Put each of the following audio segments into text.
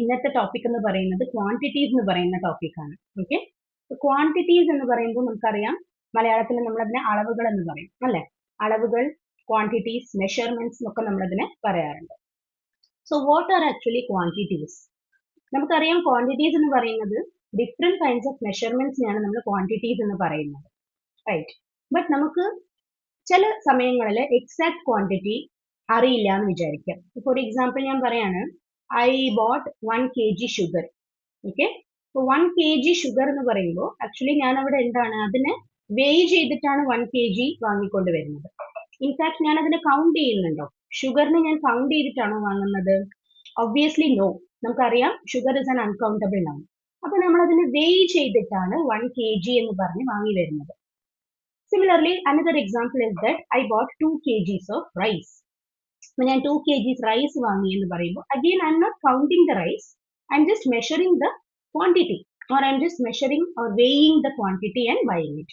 ഇന്നത്തെ ടോപ്പിക് എന്ന് പറയുന്നത് ക്വാണ്ടിറ്റീസ് എന്ന് പറയുന്ന ടോപ്പിക്കാണ്. ഓക്കെ, ക്വാണ്ടിറ്റീസ് എന്ന് പറയുമ്പോൾ നമുക്കറിയാം മലയാളത്തിൽ നമ്മളതിനെ അളവുകൾ എന്ന് പറയും അല്ലെ. അളവുകൾ, ക്വാണ്ടിറ്റീസ്, മെഷർമെന്റ്സ് എന്നൊക്കെ നമ്മളതിനെ പറയാറുണ്ട്. So what are actually quantities? നമുക്കറിയാം ക്വാണ്ടിറ്റീസ് എന്ന് പറയുന്നത് ഡിഫറെന്റ് കൈൻഡ്സ് ഓഫ് മെഷർമെന്റ്സിനെയാണ് നമ്മൾ ക്വാണ്ടിറ്റീസ് എന്ന് പറയുന്നത്, റൈറ്റ്. ബട്ട് നമുക്ക് ചില സമയങ്ങളിൽ എക്സാക്ട് ക്വാണ്ടിറ്റി അറിയില്ല എന്ന് വിചാരിക്കാം. ഫോർ എക്സാമ്പിൾ ഞാൻ പറയാണ്, I bought 1 kg sugar. Okay, 1 kg sugar എന്ന് പറയുമ്പോൾ ആക്ച്വലി ഞാൻ അവിടെ എന്താണ് അതിനെ വെയ് ചെയ്തിട്ടാണ് 1 kg വാങ്ങിക്കൊണ്ട് വരുന്നത്. ഇൻഫാക്ട് ഞാൻ അതിനെ കൗണ്ട് ചെയ്യുന്നുണ്ടോ? ഷുഗറിനെ ഞാൻ കൗണ്ട് ചെയ്തിട്ടാണോ വാങ്ങുന്നത്? Obviously no. നമുക്കറിയാം sugar is an uncountable number. അപ്പൊ നമ്മൾ അതിനെ വെയ് ചെയ്തിട്ടാണ് 1 kg എന്ന് പറഞ്ഞ് വാങ്ങി വരുന്നത്. Similarly, another example is that I bought 2 kgs of rice. When ഞാൻ 2 kgs rice വാങ്ങി എന്ന് പറയുമ്പോൾ again I am not counting the rice, I am just measuring the quantity, or I am just measuring or weighing the quantity and buying it.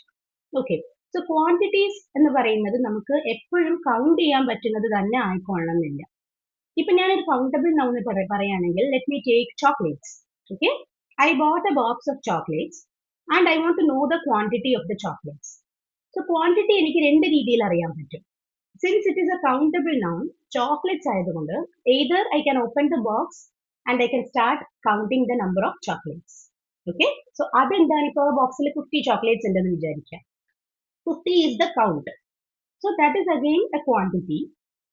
Okay, so quantities എന്ന് പറയുന്നത് നമുക്ക് എപ്പോഴും count ചെയ്യാൻ പറ്റുന്നത് തന്നെ ആയിക്കൊള്ളണമെന്നില്ല. ഇപ്പൊ ഞാനൊരു കൗണ്ടബിൾ നൗൺ പറയുകയാണെങ്കിൽ let me take chocolates. Okay, I bought a box of chocolates and I want to know the quantity of the chocolates. So quantity എനിക്ക് രണ്ട് രീതിയിൽ അറിയാൻ പറ്റും. Since it is a countable noun, chocolates ആയതുകൊണ്ട് either I can open the box and I can start counting the number of chocolates. Okay, so അതെന്താണ്, ഇപ്പോൾ ബോക്സിൽ 50 chocolates ഉണ്ടെന്ന് വിചാരിക്കാം. 50 is the count. So that is again a quantity.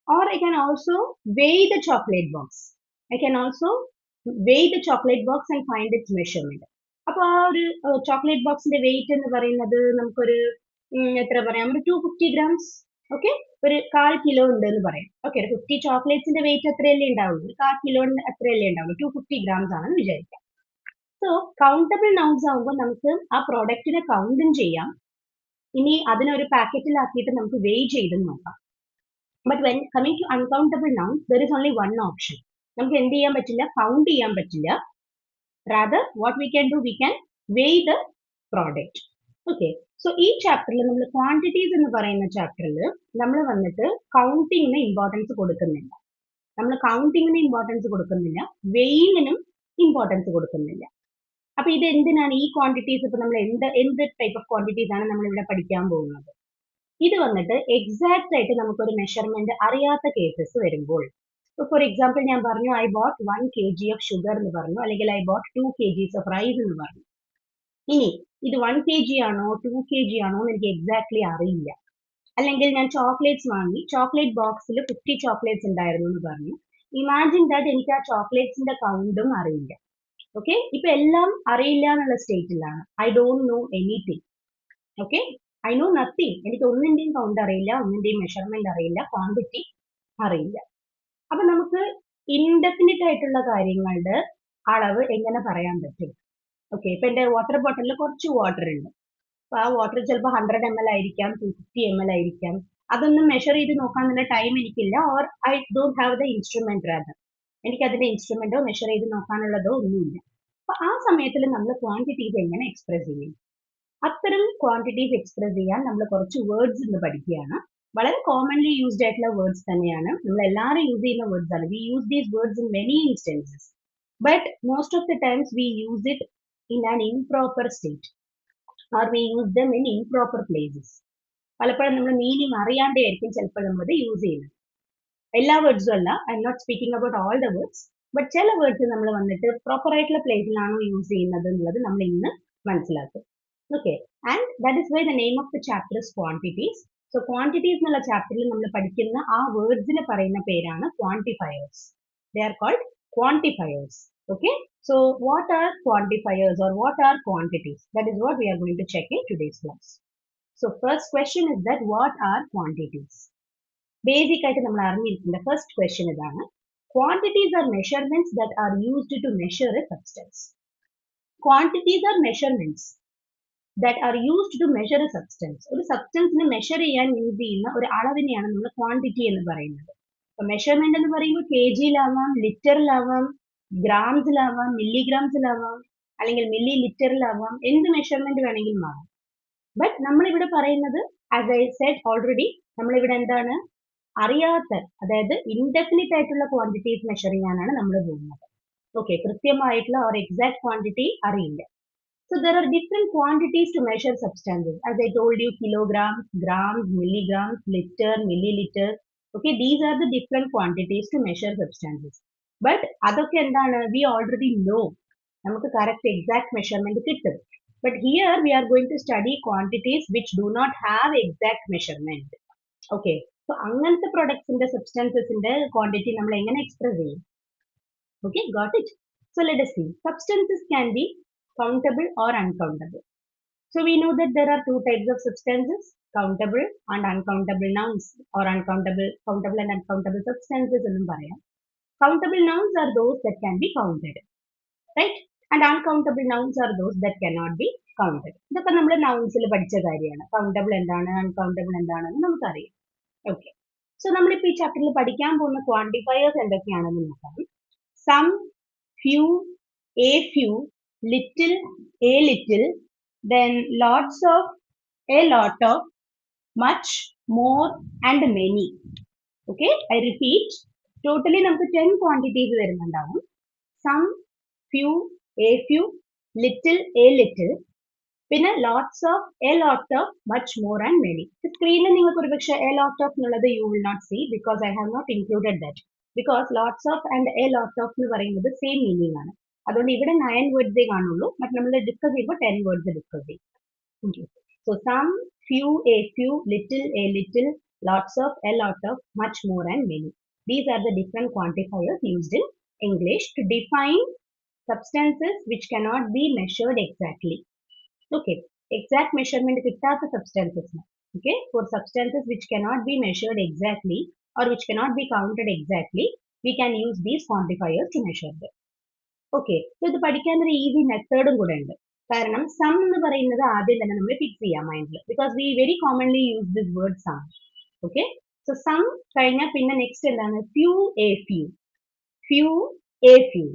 Or I can also weigh the chocolate box. I can also weigh the chocolate box and find its measurement. അപ്പോൾ ആ ഒരു chocolate ബോക്സിന്റെ wait എന്ന് പറയുന്നത് നമുക്കൊരു എത്ര പറയാം, ഒരു 250 grams. ഓക്കെ, ഒരു 1/4 kilo ഉണ്ട് എന്ന് പറയാം. ഓക്കെ, 50 ചോക്ലേറ്റ്സിന്റെ വെയിറ്റ് എത്രയല്ലേ ഉണ്ടാവുള്ളൂ? 1/4 kilo എത്രയല്ലേ ഉണ്ടാവുള്ളൂ? 250 grams ആണെന്ന് വിചാരിക്കാം. സോ കൗണ്ടബിൾ നൗൺസ് ആകുമ്പോൾ നമുക്ക് ആ പ്രോഡക്റ്റിനെ കൗണ്ടും ചെയ്യാം, ഇനി അതിനൊരു പാക്കറ്റിലാക്കിയിട്ട് നമുക്ക് വെയ് ചെയ്തും നോക്കാം. But when coming to uncountable nouns there is only one option. നമുക്ക് എന്ത് ചെയ്യാൻ പറ്റില്ല? കൗണ്ട് ചെയ്യാൻ പറ്റില്ല. Rather what we can do, we can weigh the product. Okay, so ഈ ചാപ്റ്ററിൽ നമ്മൾ ക്വാണ്ടിറ്റീസ് എന്ന് പറയുന്ന ചാപ്റ്ററിൽ നമ്മൾ വന്നിട്ട് കൗണ്ടിങ്ങിന് ഇമ്പോർട്ടൻസ് കൊടുക്കുന്നില്ല. നമ്മൾ കൗണ്ടിങ്ങിന് ഇമ്പോർട്ടൻസ് കൊടുക്കുന്നില്ല, വെയിങ്ങിനും ഇമ്പോർട്ടൻസ് കൊടുക്കുന്നില്ല. അപ്പൊ ഇത് എന്തിനാണ് ഈ ക്വാണ്ടിറ്റീസ്? ഇപ്പൊ നമ്മൾ എന്ത് ടൈപ്പ് ഓഫ് ക്വാണ്ടിറ്റീസ് ആണ് നമ്മൾ ഇവിടെ പഠിക്കാൻ പോകുന്നത്? ഇത് വന്നിട്ട് എക്സാക്ട് ആയിട്ട് നമുക്കൊരു മെഷർമെന്റ് അറിയാത്ത കേസസ് വരുമ്പോൾ, ഫോർ എക്സാമ്പിൾ ഞാൻ പറഞ്ഞു I bought 1 kg of sugar എന്ന് പറഞ്ഞു, അല്ലെങ്കിൽ I bought 2 kgs of rice എന്ന് പറഞ്ഞു. ഇനി ഇത് 1 kg ആണോ 2 kg ആണോ എന്ന് എനിക്ക് എക്സാക്ട്ലി അറിയില്ല. അല്ലെങ്കിൽ ഞാൻ ചോക്ലേറ്റ്സ് വാങ്ങി, ചോക്ലേറ്റ് ബോക്സിൽ 50 ചോക്ലേറ്റ്സ് ഉണ്ടായിരുന്നു എന്ന് പറഞ്ഞു. ഇമാജിൻ ദാറ്റ് എനിക്ക് ആ ചോക്ലേറ്റ്സിന്റെ കൗണ്ടും അറിയില്ല. ഓക്കെ, ഇപ്പൊ എല്ലാം അറിയില്ല എന്നുള്ള സ്റ്റേറ്റിലാണ്. I don't know anything. Okay, I know nothing. എനിക്ക് ഒന്നിന്റെയും കൗണ്ട് അറിയില്ല, ഒന്നിന്റെയും മെഷർമെന്റ് അറിയില്ല, ക്വാണ്ടിറ്റി അറിയില്ല. അപ്പൊ നമുക്ക് ഇൻഡെഫിനിറ്റ് ആയിട്ടുള്ള കാര്യങ്ങളുടെ അളവ് എങ്ങനെ പറയാൻ പറ്റും? ഓക്കെ, ഇപ്പൊ എന്റെ വാട്ടർ ബോട്ടിലിൽ കുറച്ച് വാട്ടർ ഉണ്ട്. അപ്പൊ ആ വാട്ടർ ചിലപ്പോൾ 100 ml ആയിരിക്കാം, 250 ml ആയിരിക്കാം. അതൊന്നും മെഷർ ചെയ്ത് നോക്കാനുള്ള ടൈം എനിക്കില്ല, or I don't have the instrument rather. എനിക്ക് അതിന്റെ ഇൻസ്ട്രുമെന്റോ മെഷർ ചെയ്ത് നോക്കാനുള്ളതോ ഒന്നുമില്ല. അപ്പൊ ആ സമയത്തിൽ നമ്മൾ ക്വാണ്ടിറ്റീസ് എങ്ങനെ എക്സ്പ്രസ് ചെയ്യും? അത്തരം ക്വാണ്ടിറ്റീസ് എക്സ്പ്രസ് ചെയ്യാൻ നമ്മൾ കുറച്ച് വേർഡ്സ് ഇന്ന് പഠിക്കുകയാണ്. വളരെ കോമൺലി യൂസ്ഡ് ആയിട്ടുള്ള വേർഡ്സ് തന്നെയാണ്, നമ്മൾ എല്ലാവരും യൂസ് ചെയ്യുന്ന വേർഡ്സ് ആണ്. We use these words in many instances, but most of the times we use it in an improper state, or we use them in improper places. പലപ്പോഴും നമ്മൾ meaning അറിയാണ്ടേ ആയിരിക്കും ചിലപ്പോൾ നമ്മളത് യൂസ് ചെയ്യുന്നത്. എല്ലാ വേർഡ്സും അല്ല, I'm not speaking about all the words, but ചില വേർഡ്സ് നമ്മൾ വന്നിട്ട് പ്രോപ്പർ ആയിട്ടുള്ള പ്ലേസിലാണോ യൂസ് ചെയ്യുന്നത് എന്നുള്ളത് നമ്മൾ ഇന്ന് മനസ്സിലാക്കും. Okay, and that is why the name of the chapter is quantities. So quantities എന്നുള്ള ചാപ്റ്ററിൽ നമ്മൾ പഠിക്കുന്ന ആ വേർഡ്സിന് പറയുന്ന പേരാണ് quantifiers. They are called quantifiers. Okay, so what are quantifiers or what are quantities? That is what we are going to check in today's class. So first question is that what are quantities? Basic ആയിട്ട് നമ്മൾ അറിഞ്ഞിരിക്കേണ്ട first question ഇതാണ്. Quantities are measurements that are used to measure a substance. Quantities are measurements that are used to measure a substance. ഒരു സബ്സ്റ്റൻസിനെ measure ചെയ്യാൻ use ചെയ്യുന്ന ഒരു അളവിനെയാണ് നമ്മൾ quantity എന്ന് പറയുന്നത്. അപ്പൊ മെഷർമെന്റ് എന്ന് പറയുമ്പോൾ kgയിലാവാം, ലിറ്ററിലാവാം, ഗ്രാംസിലാവാം, മില്ലിഗ്രാംസിലാവാം, അല്ലെങ്കിൽ മില്ലി ലിറ്ററിലാവാം, എന്ത് മെഷർമെന്റ് വേണമെങ്കിലും ആവാം. ബട്ട് നമ്മളിവിടെ പറയുന്നത്, ആസ് ഐ സെഡ് ഓൾറെഡി, നമ്മളിവിടെ എന്താണ് അറിയാത്ത, അതായത് ഇൻഡെഫിനിറ്റ് ആയിട്ടുള്ള ക്വാണ്ടിറ്റീസ് മെഷർ ചെയ്യാനാണ് നമ്മൾ പോകുന്നത്. ഓക്കെ, കൃത്യമായിട്ടുള്ള or exact quantity അറിയില്ല. So there are different quantities to measure substances. As I told you, kilograms, grams, milligrams, liter, milliliter. Okay, these are the different quantities to measure substances. But അതൊക്കെ എന്താണ്, we already know. നമുക്ക് correct exact measurement കിട്ടും. But here we are going to study quantities which do not have exact measurement. Okay, so അങ്ങനത്തെ productsന്റെ substancesന്റെ quantity നമ്മൾ എങ്ങനെ express ചെയ്യും? Okay, got it? So let us see. Substances can be countable or uncountable. So we know that there are two types of substances, countable and uncountable nouns, or countable and uncountable substances എന്നും പറയാം. Countable nouns are those that can be counted, right? And uncountable nouns are those that cannot be counted. ഇതൊക്കെ നമ്മൾ നൗൺസിൽ പഠിച്ച കാര്യമാണ്. Countable എന്താണ്, uncountable എന്താണെന്ന് നമുക്കറിയാം. Okay, so നമ്മളിപ്പോൾ ഈ ചാപ്റ്ററിൽ പഠിക്കാൻ പോകുന്ന ക്വാണ്ടിഫയേഴ്സ് എന്തൊക്കെയാണെന്ന് നോക്കാം. Some, few, a few, little, a little, then lots of, a lot of, much, more, and many. Okay, I repeat, totally നമുക്ക് 10 quantities വരുന്നുണ്ടാവും. Some, few, a few, little, a little, പിന്നെ lots of, a lot of, much more, and many. സ്ക്രീനിൽ നിങ്ങൾക്ക് ഒരുപക്ഷെ a lot of എന്നുള്ളത് you will not see because I have not included that. Because lots of and a lot of എന്ന് പറയുന്നത് same meaning ആണ്. അതുകൊണ്ട് ഇവിടെ 9 വേർഡ്സേ കാണുള്ളൂ. ബട്ട് നമ്മൾ ഡിസ്കസ് ചെയ്യുമ്പോൾ 10 വേർഡ്സ് ഡിസ്കസ് ചെയ്യും. Okay. So some, few, a few, little, a little, lots of, a lot of, much more, and many. These are the different quantifiers used in English to define substances which cannot be measured exactly. Okay, exact measurement കിട്ടാത്ത substances. Okay, for substances which cannot be measured exactly or which cannot be counted exactly, we can use these quantifiers to measure them. Okay, so ഇത് പഠിക്കാൻ ഒരു easy മെത്തേഡും കൂടെ ഉണ്ട്. കാരണം some എന്ന് പറയുന്നത് ആദ്യം തന്നെ നമ്മൾ ഫിക്സ് ചെയ്യാം മൈൻഡിൽ, because we very commonly use this word some. Okay, so some കഴിഞ്ഞാൽ പിന്നെ നെക്സ്റ്റ് എന്താണ്, few, a few, few, a few,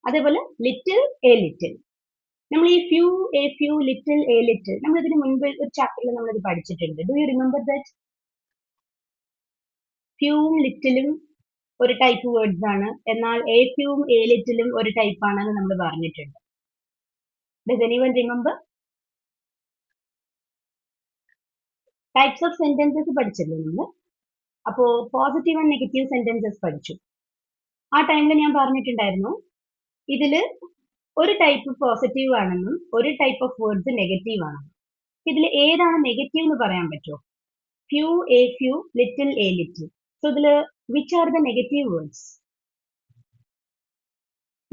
അതേപോലെ ലിറ്റിൽ, എ ലിറ്റിൽ. നമ്മൾ ഈ few, a few, little, a little നമ്മൾ ഇതിന് മുൻപ് ഒരു ചാപ്റ്ററിൽ നമ്മളിത് പഠിച്ചിട്ടുണ്ട്. Do you remember that? ഫ്യൂവും ലിറ്റിലും ഒരു ടൈപ്പ് വേർഡ്സ് ആണ്, എന്നാൽ എ ഫ്യൂവും എ ലിറ്റിലും ഒരു ടൈപ്പ് ആണെന്ന് നമ്മൾ പറഞ്ഞിട്ടുണ്ട്. Does anyone remember? Types of sentences പഠിച്ചില്ലേ നമ്മൾ? അപ്പോൾ പോസിറ്റീവ് ആൻഡ് നെഗറ്റീവ് സെന്റൻസസ് പഠിച്ചു. ആ ടൈമിൽ ഞാൻ പറഞ്ഞിട്ടുണ്ടായിരുന്നു ഇതിൽ ഒരു ടൈപ്പ് പോസിറ്റീവ് ആണെന്നും ഒരു ടൈപ്പ് ഓഫ് വേർഡ്സ് നെഗറ്റീവ് ആണെന്നും. ഇതിൽ ഏതാണ് നെഗറ്റീവ് എന്ന് പറയാൻ പറ്റുമോ? Few, a few, little, a little. So ഇതിൽ which are the negative words?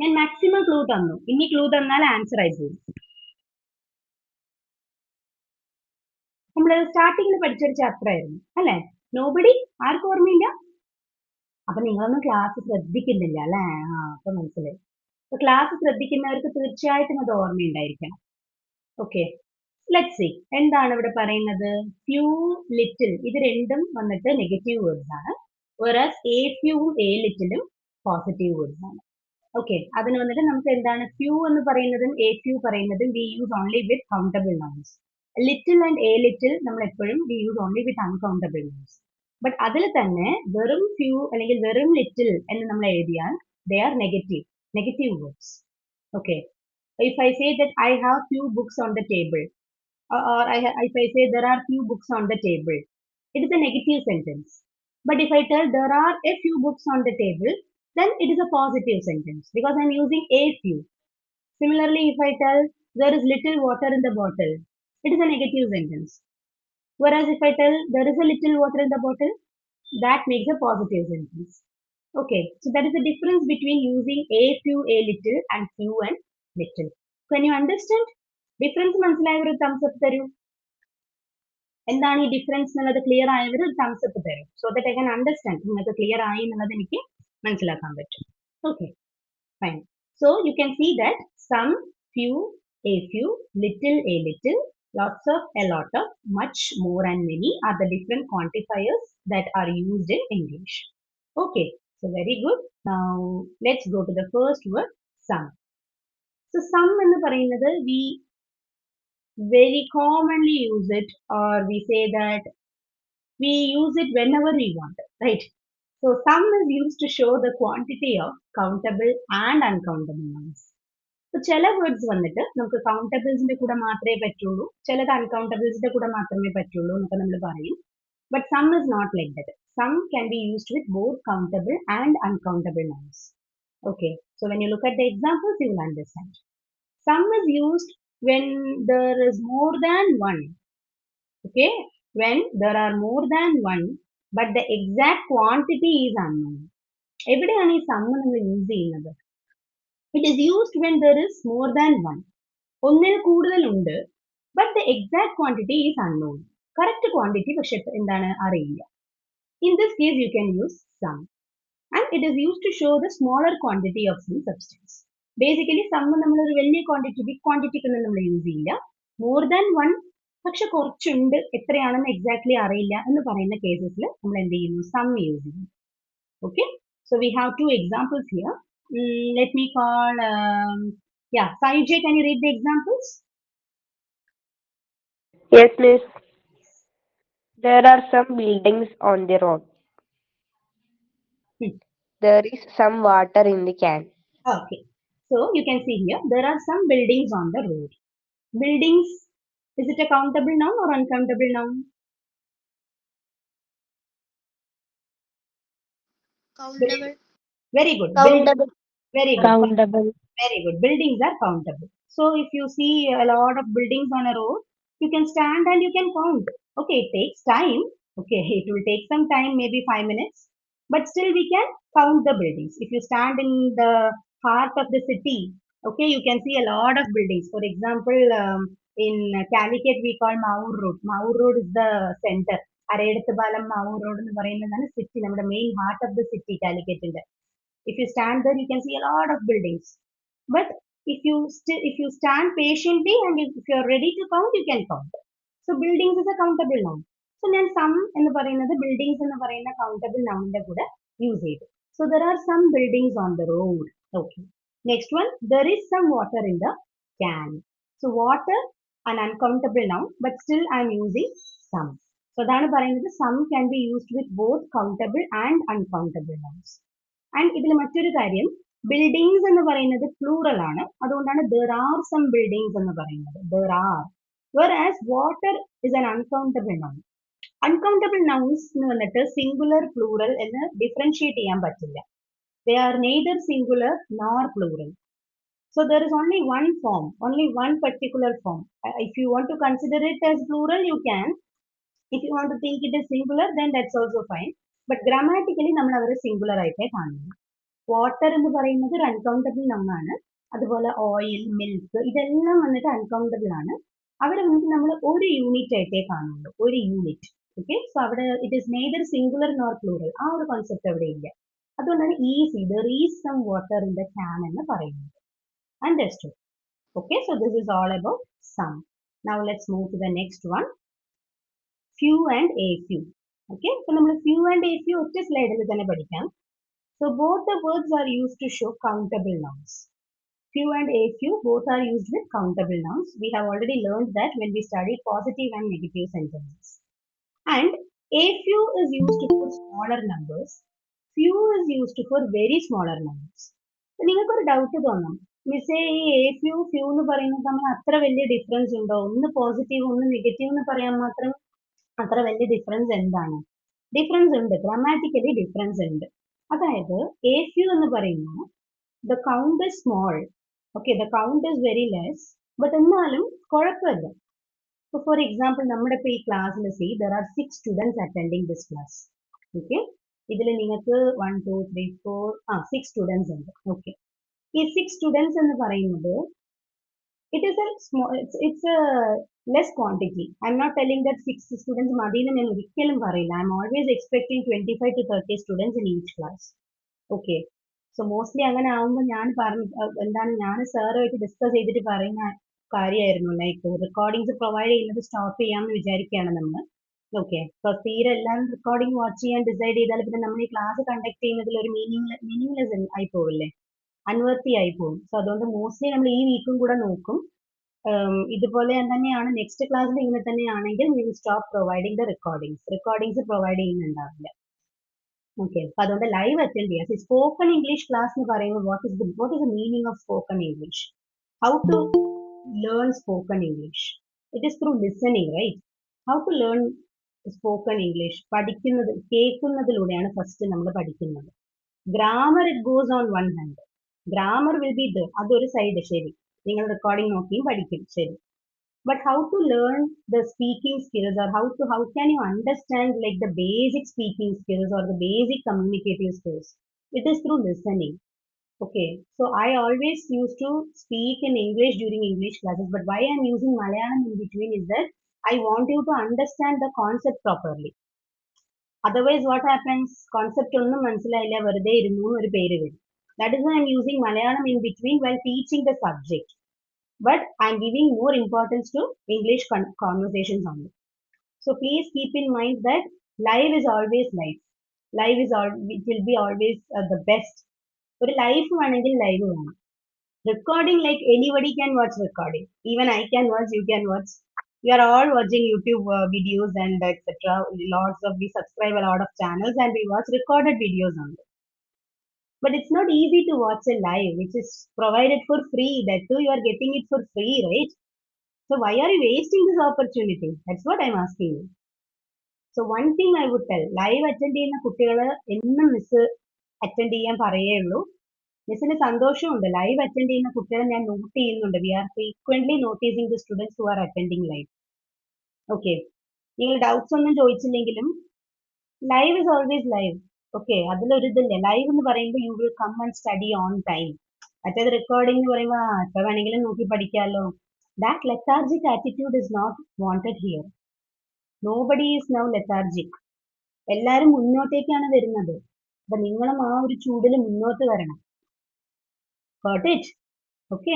ഞാൻ മാക്സിമം ക്ലൂ തന്നു, ഇനി ക്ലൂ തന്നാൽ ആൻസർ ആയി പോകും. നമ്മൾ സ്റ്റാർട്ടിങ്ങിൽ പഠിച്ചൊരു ചാപ്റ്റർ ആയിരുന്നു അല്ലെ? നോബഡി, ആർക്കും ഓർമ്മയില്ല? അപ്പൊ നിങ്ങളൊന്നും ക്ലാസ് ശ്രദ്ധിക്കുന്നില്ല അല്ലെ? ആ, അപ്പൊ മനസ്സിലായി. അപ്പൊ ക്ലാസ് ശ്രദ്ധിക്കുന്നവർക്ക് തീർച്ചയായിട്ടും അത് ഓർമ്മയുണ്ടായിരിക്കണം. ഓക്കെ, ലെറ്റ്സ് സീ എന്താണ് ഇവിടെ പറയുന്നത്. ഫ്യൂ, ലിറ്റിൽ, ഇത് രണ്ടും വന്നിട്ട് നെഗറ്റീവ് വേർഡ്സ് ആണ്. വേറസ് എ ഫ്യൂവും എ ലിറ്റിലും പോസിറ്റീവ് വേർഡ്സ് ആണ്. ഓക്കെ, അതിന് വന്നിട്ട് നമുക്ക് എന്താണ് ഫ്യൂ എന്ന് പറയുന്നതും എ ഫ്യൂ പറയുന്നതും we use only with countable nouns. Little and a little നമ്മൾ എപ്പോഴും we use only with uncountable nouns. But അതിൽ തന്നെ വെറും ഫ്യൂ അല്ലെങ്കിൽ വെറും ലിറ്റിൽ എന്ന് നമ്മൾ എഴുതിയാൽ they are negative words. Okay, if I say that I have few books on the table, or if I say there are few books on the table, it is a negative sentence. But if I tell there are a few books on the table, then it is a positive sentence because I am using a few. Similarly, if I tell there is little water in the bottle, it is a negative sentence. Whereas if I tell there is a little water in the bottle, that makes a positive sentence. Okay, so that is the difference between using a few, a little, and few and little. Can you understand? Difference മനസ്സിലായവർ thumbs up തരൂ. എന്താണ് ഈ difference എന്നുള്ളത് clear ആയവർ thumbs up തരും. So that I can understand നിങ്ങൾക്ക് clear ആയി എന്നുള്ളത് എനിക്ക് മനസ്സിലാക്കാൻ പറ്റും. Okay, fine. So you can see that some, few, a few, little, a little, lots of, a lot of, much, more, and many are the different quantifiers that are used in English. Okay, so very good. Now let's go to the first word, some. So some എന്ന് പറയുന്നത് we very commonly use it, or we say that we use it whenever we want, right? So sum is used to show the quantity of countable and uncountable nouns. So ചില words വന്നിട്ട് നമുക്ക് കൗണ്ടബിൾസിന്റെ കൂടെ മാത്രമേ പറ്റുള്ളൂ, ചിലത് അൺകൗണ്ടബിൾസിന്റെ കൂടെ മാത്രമേ പറ്റുള്ളൂ എന്നൊക്കെ നമ്മൾ പറയും. But sum is not like that. Sum can be used with both countable and uncountable nouns. Okay, so when you look at the examples, you will understand. Sum is used when there is more than one. Okay, when there are more than one, but the exact quantity is unknown. എവിടെയാണ് ഈ some നമ്മൾ use ചെയ്യുന്നത്? It is used when there is more than one. ഒന്നിൽ കൂടുതലുണ്ട്, but the exact quantity is unknown. Correct quantity പക്ഷെ എന്താണ് അറിയില്ല. In this case, you can use sum. And it is used to show the smaller quantity of some substance. Basically, sum നമ്മൾ ഒരു വലിയ quantity, big ക്വാണ്ടിറ്റിക്ക് ഒന്നും നമ്മൾ use ചെയ്യില്ല. More than one പക്ഷെ കുറച്ചുണ്ട്, എത്രയാണെന്ന് എക്സാക്ട്ലി അറിയില്ല എന്ന് പറയുന്ന കേസസിൽ നമ്മൾ എന്ത് ചെയ്യുന്നു? സം യൂസ് ചെയ്യുന്നു. Okay, so we have two examples here. Let me call, Sayujay, can you read the examples? Yes, miss. There are some buildings on the road. There is some water in the can. Okay, so you can see here, there are some buildings on the road. Buildings, is it a countable noun or uncountable noun? Countable. Very good. Countable. Very good. Countable. Very good. Buildings are countable. So if you see a lot of buildings on a road, you can stand and you can count. Okay, it takes time. Okay, it will take some time, maybe 5 minutes, but still we can count the buildings. If you stand in the heart of the city, okay, you can see a lot of buildings. For example, in Calicut we call Maur Road. Maur Road is the center. Araydathupalam Maur Road എന്ന് പറയുന്നതാണ് city, നമ്മുടെ main heart of the city, Calicut. If you stand there, you can see a lot of buildings. But if you stand patiently and if you are ready to count, you can count. So buildings is a countable noun. So ഞാൻ sum എന്ന് പറയുന്നത് buildings എന്ന് പറയുന്ന countable nounന്റെ കൂടെ use ചെയ്തു. So there are some buildings on the road. Okay. Next one, there is some water in the can. So water, an uncountable noun, but still I am using some. So അതാണ് പറയുന്നത് some can be used with both countable and uncountable nouns. And ഇതിൽ മറ്റൊരു കാര്യം, buildings എന്ന് പറയുന്നത് plural ആണ്, അതുകൊണ്ടാണ് there are some buildings എന്ന് പറയുന്നത്. There are. Whereas water is an uncountable noun. Uncountable nouns എന്ന് വന്നിട്ട് സിംഗുലർ പ്ലൂറൽ എന്ന് ഡിഫറൻഷിയേറ്റ് ചെയ്യാൻ പറ്റില്ല. They are neither singular nor plural. So there is only one form, only one particular form. If you want to consider it as plural, you can. If you want to think it is singular, then that's also fine. But grammatically നമ്മൾ അവരെ singular ആയിട്ടേ കാണുന്നു. Water എന്ന് പറയുന്നത് ഒരു uncountable noun ആണ്. അതുപോലെ oil, milk, ഇതെല്ലാം വന്നിട്ട് അൺകൗണ്ടബിൾ ആണ്. അവിടെ വന്നിട്ട് നമ്മൾ ഒരു യൂണിറ്റ് ആയിട്ടേ കാണുള്ളൂ, ഒരു യൂണിറ്റ്. ഓക്കെ, സോ അവിടെ it is neither singular nor plural, ആ ഒരു കോൺസെപ്റ്റ് അവിടെ ഇല്ല. അതുകൊണ്ടാണ് ഈസി there is some water in the can എന്ന് പറയുന്നത്. Understood? Okay, so this is all about some. Now let's move to the next one. Few and a few. Okay, so നമ്മൾ few and a few ഒറ്റ സ്ലൈഡിൽ തന്നെ പഠിക്കാം. So both the words are used to show countable nouns. Few and a few both are used with countable nouns. We have already learned that when we studied positive and negative sentences. And a few is used for smaller numbers. Few is used for very smaller numbers. നിങ്ങൾക്കൊരു doubt തോന്നാം, മിസ്സേ ഈ A few few എന്ന് പറയുന്നത് തമ്മിൽ അത്ര വലിയ difference ഉണ്ടോ? ഒന്ന് പോസിറ്റീവ് ഒന്ന് നെഗറ്റീവ് എന്ന് പറയാൻ മാത്രം അത്ര വലിയ ഡിഫറൻസ് എന്താണ്? ഡിഫറൻസ് ഉണ്ട്, ഗ്രാമാറ്റിക്കലി ഡിഫറൻസ് ഉണ്ട്. അതായത് എ ഫ്യൂ എന്ന് പറയുമ്പോൾ the count is small, okay, the count is very less, but എന്നാലും കുഴപ്പമില്ല. So for example, നമ്മുടെ ഇപ്പോൾ ഈ ക്ലാസ്സിൽ C there are 6 students attending this class. Okay, ഇതിൽ നിങ്ങൾക്ക് 1 2 3 4 6 സ്റ്റുഡൻസ് ഉണ്ട്. ഓക്കെ, ഈ 6 സ്റ്റുഡൻസ് എന്ന് പറയുന്നത് it is a small, it's a less quantity. I'm not telling that 6 students മതി എന്ന് ഞാൻ ഒരിക്കലും പറയില്ല. I'm always expecting 25 to 30 students in each class. Okay, so mostly അങ്ങനെ ആവുമ്പോൾ ഞാൻ എന്താണ് ഞാൻ സാറുമായിട്ട് ഡിസ്കസ് ചെയ്തിട്ട് പറയുന്ന കാര്യമായിരുന്നു, ലൈക്ക് റെക്കോർഡിങ്സ് പ്രൊവൈഡ് ചെയ്യുന്നത് സ്റ്റോപ്പ് ചെയ്യാമെന്ന് വിചാരിക്കുകയാണ് നമ്മൾ. ഓക്കെ, സോ തീരെ എല്ലാവരും റെക്കോർഡിംഗ് വാച്ച് ചെയ്യാൻ ഡിസൈഡ് ചെയ്താൽ പിന്നെ നമ്മൾ ഈ ക്ലാസ് കണ്ടക്ട് ചെയ്യുന്നതിൽ ഒരു മീനിങ്ലെസ് ആയി പോവില്ലേ, അൻവർത്തി ആയി പോകും. സോ അതുകൊണ്ട് മോസ്റ്റ്ലി നമ്മൾ ഈ വീക്കും കൂടെ നോക്കും. ഇതുപോലെ തന്നെയാണ് നെക്സ്റ്റ് ക്ലാസ്സിൽ ഇങ്ങനെ തന്നെയാണെങ്കിൽ we will stop providing the recordings provide ചെയ്യുന്നുണ്ടാവില്ല. ഓക്കെ, അപ്പൊ അതുകൊണ്ട് ലൈവ് അറ്റൻഡ് ചെയ്യാം. സ്പോക്കൺ ഇംഗ്ലീഷ് ക്ലാസ് എന്ന് പറയുമ്പോൾ what is the meaning of spoken English? How to learn spoken English? It is through listening, right? How to learn spoken English? പഠിക്കുന്നത്, കേൾക്കുന്നതിലൂടെയാണ് first നമ്മൾ പഠിക്കുന്നത്. Grammar it goes on one hand. Grammar will be there, അതൊരു side, ശരി. നിങ്ങൾ recording നോക്കിയും പഠിക്കും, ശരി. But how to learn the speaking skills, or how can you understand like the basic speaking skills or the basic communicative skills? It is through listening. Okay, so I always used to speak in English during English classes, but why I'm using Malayalam in between is that I want you to understand the concept properly. Otherwise what happens? Concept ഒന്നും മനസ്സിലായില്ല, വെറുതെ ഇരുന്നു ഒരു പേര് വരും. That is why I'm using Malayalam in between while teaching the subject. But I'm giving more importance to English conversations only. So please keep in mind that live is always live. Live is all, it will be always the best. For live വേണമെങ്കിൽ live വേണം. Recording, like anybody can watch recording. Even I can watch, you can watch. We are all watching YouTube videos and etc. We subscribe a lot of channels and we watch recorded videos only. But it's not easy to watch a live, which is provided for free. That too, you are getting it for free, right? So why are you wasting this opportunity? That's what I'm asking you. So one thing I would tell, live attend ചെയ്യുന്ന കുട്ടികൾ എന്നും miss attend ചെയ്യാൻ പറയേ ഉള്ളൂ. മിസ്സിന് സന്തോഷമുണ്ട്, live attend ചെയ്യുന്ന കുട്ടികളെ ഞാൻ നോട്ട് ചെയ്യുന്നുണ്ട്. We are frequently noticing the students who are attending live. Okay, നിങ്ങൾ ഡൗട്ട്സ് ഒന്നും ചോദിച്ചില്ലെങ്കിലും live is always live. Okay, അതിലൊരു ഇതില്ല. ലൈവ് എന്ന് പറയുമ്പോൾ you will come and study on time. മറ്റേത് റെക്കോർഡിംഗ് എന്ന് പറയുമ്പോൾ എപ്പോൾ വേണമെങ്കിലും നോക്കി പഠിക്കാമല്ലോ. That lethargic attitude is not wanted here. Nobody is now lethargic. എല്ലാവരും മുന്നോട്ടേക്കാണ് വരുന്നത്. അപ്പൊ നിങ്ങളും ആ ഒരു ചൂടിൽ മുന്നോട്ട് വരണം. Got it? ഓക്കെ,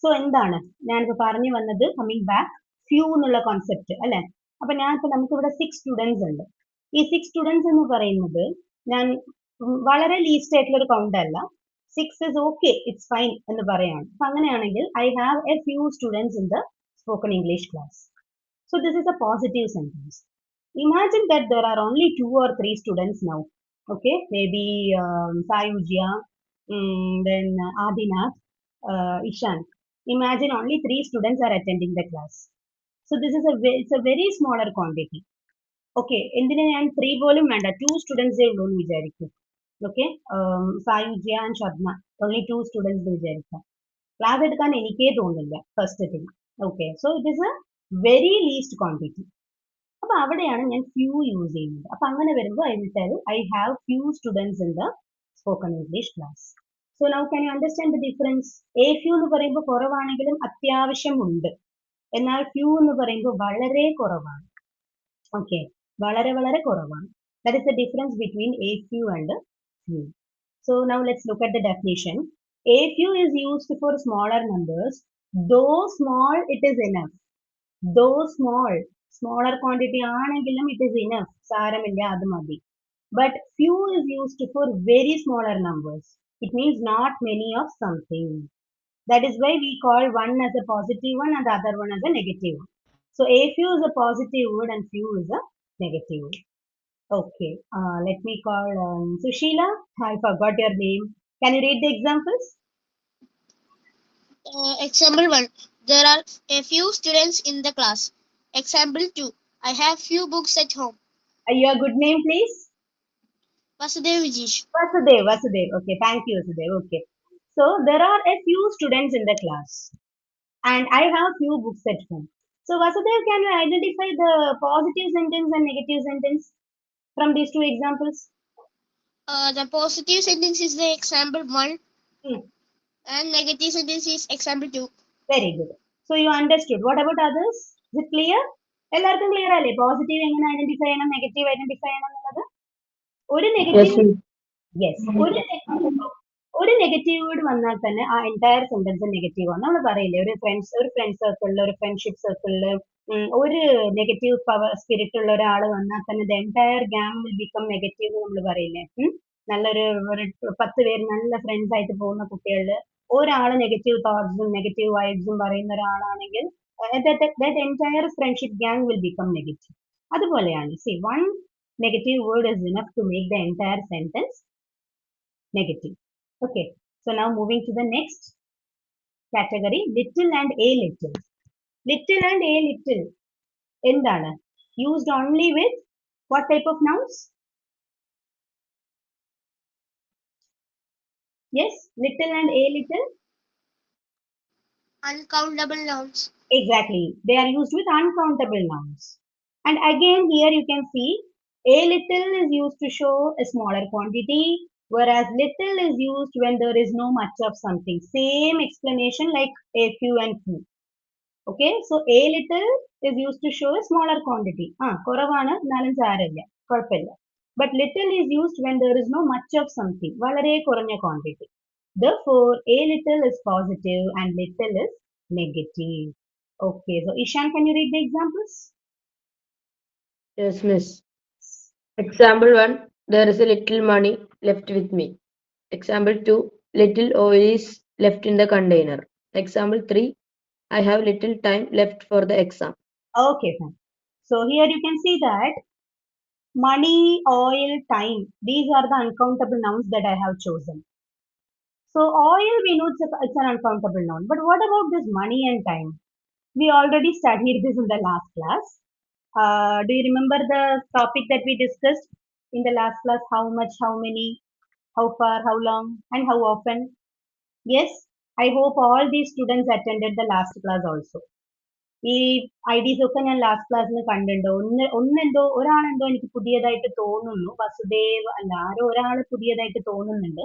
സോ എന്താണ് ഞാനിപ്പോ പറഞ്ഞു വന്നത്? കമ്മിങ് ബാക്ക്, ഫ്യൂ എന്നുള്ള കോൺസെപ്റ്റ് അല്ലെ? അപ്പൊ ഞാനിപ്പോ നമുക്കിവിടെ 6 സ്റ്റുഡൻസ് ഉണ്ട്. ഈ 6 സ്റ്റുഡൻസ് എന്ന് പറയുന്നത് ഞാൻ വളരെ ലീസ്റ്റ് ആയിട്ടുള്ള ഒരു കൗണ്ട് അല്ല. 6 is okay, it's fine എന്ന് പറയാണ്. അപ്പൊ അങ്ങനെയാണെങ്കിൽ I have a few students in the spoken English class. So this is a positive sentence. Imagine that there are only 2 or 3 students now. Okay, maybe Sayujya, then Adinath, Ishan. Imagine only 3 students are attending the class. So this is it's a very smaller quantity. Okay, എന്തിനാ ഞാൻ 3 പോലും വേണ്ട, 2 സ്റ്റുഡൻസേ ഉള്ളൂ എന്ന് വിചാരിക്കും. Okay, Sayujya and Shabna, only 2 students എന്ന് വിചാരിക്കാം. Class എടുക്കാൻ എനിക്കേ തോന്നില്ല first thing. Okay, so it is A very least quantity. അപ്പൊ അവിടെയാണ് ഞാൻ ഫ്യൂ യൂസ് ചെയ്യുന്നത്. അപ്പൊ അങ്ങനെ വരുമ്പോൾ I will tell I have few students in the spoken English class. So now can you understand the difference? A few എന്ന് പറയുമ്പോൾ കുറവാണെങ്കിലും അത്യാവശ്യം ഉണ്ട്, എന്നാൽ ഫ്യൂ എന്ന് പറയുമ്പോൾ വളരെ കുറവാണ്. ഓക്കെ, വളരെ വളരെ കുറവാണ്. That is the difference between A few and few. So now let's look at the definition. A few is used for smaller numbers. Though small, it is enough. Though small, smaller quantity ആണെങ്കിലും it is enough. സാരമില്ല, അത് മതി. But few is used for very smaller numbers. It means not many of something. That is why we call one as a positive one and the other one as a negative one. So a few is a positive word and few is a negative word. Okay, let me call Sushila. I forgot your name. Can you read the examples? Example 1. There are a few students in the class. Example 2. I have few books at home. Your good name, please? Vasudev Vijish. Vasudev, Vasudev. Okay, thank you, Vasudev. Okay. So there are a few students in the class and I have few books at home. So Vasudev, can you identify the positive sentence and negative sentence from these two examples? The positive sentence is the example 1 Hmm. and negative sentence is example 2. Very good. So you understood. What about others? Is it clear? എല്ലാവർക്കും clear അല്ലേ? Positive എങ്ങനെ identify ചെയ്യണം, negative identify ചെയ്യണം എന്നുള്ളത്? ഒരു negative, yes, ഒരു negative word വന്നാൽ തന്നെ ആ എൻറ്റയർ സെന്റൻസ് നെഗറ്റീവ് ആണ്. നമ്മൾ പറയില്ലേ, ഒരു ഫ്രണ്ട് സർക്കിളിൽ, ഒരു ഫ്രണ്ട്ഷിപ്പ് സർക്കിളിൽ ഒരു നെഗറ്റീവ് പവർ സ്പിരിറ്റ് ഉള്ള ഒരാൾ വന്നാൽ തന്നെ the entire gang will become negative നമ്മൾ പറയില്ലേ. നല്ലൊരു 10 പേര് നല്ല ഫ്രണ്ട്സ് ആയിട്ട് പോകുന്ന കുട്ടികളിൽ ഒരാൾ നെഗറ്റീവ് തോട്ട്സും നെഗറ്റീവ് വൈബ്സും പറയുന്ന ഒരാളാണെങ്കിൽ that entire friendship gang will become negative. അതുപോലെയാണ്. See, one negative word is enough to make the entire sentence negative. Okay, so now moving to the next category, little and a little. Little and a little എന്താണ് used only with what type of nouns? Yes, little and a little. Uncountable nouns. Exactly, they are used with uncountable nouns. And again here you can see a little is used to show a smaller quantity, whereas little is used when there is no much of something. Same explanation like a few and few. Okay, so a little is used to show a smaller quantity. കുറവാണ് എന്നാലും സാരമില്ല, കുഴപ്പമില്ല. But little is used when there is no much of something, വളരെ കുറഞ്ഞ quantity. Therefore, a little is positive and little is negative. Okay, so Ishan, can you read the examples? Yes, miss. Example 1, there is a little money left with me. Example 2, little oil is left in the container. Example 3, I have little time left for the exam. Okay, fine. So here you can see that money, oil, time, these are the uncountable nouns that I have chosen. So oil, we know it's an uncountable noun. But what about this money and time? We already studied this in the last class. Do you remember the topic that we discussed in the last class? How much, how many, how far, how long, and how often? Yes, I hope all these students attended the last class also. ഈ IDs ഒക്കെ ഞാൻ last ക്ലാസ്സിൽ കണ്ടിട്ടുണ്ട്. ഒന്നെന്തോ ഒരാളെന്തോ എനിക്ക് പുതിയതായിട്ട് തോന്നുന്നു, വസുദേവ് അല്ല ആരോ ഒരാൾ പുതിയതായിട്ട് തോന്നുന്നുണ്ട്.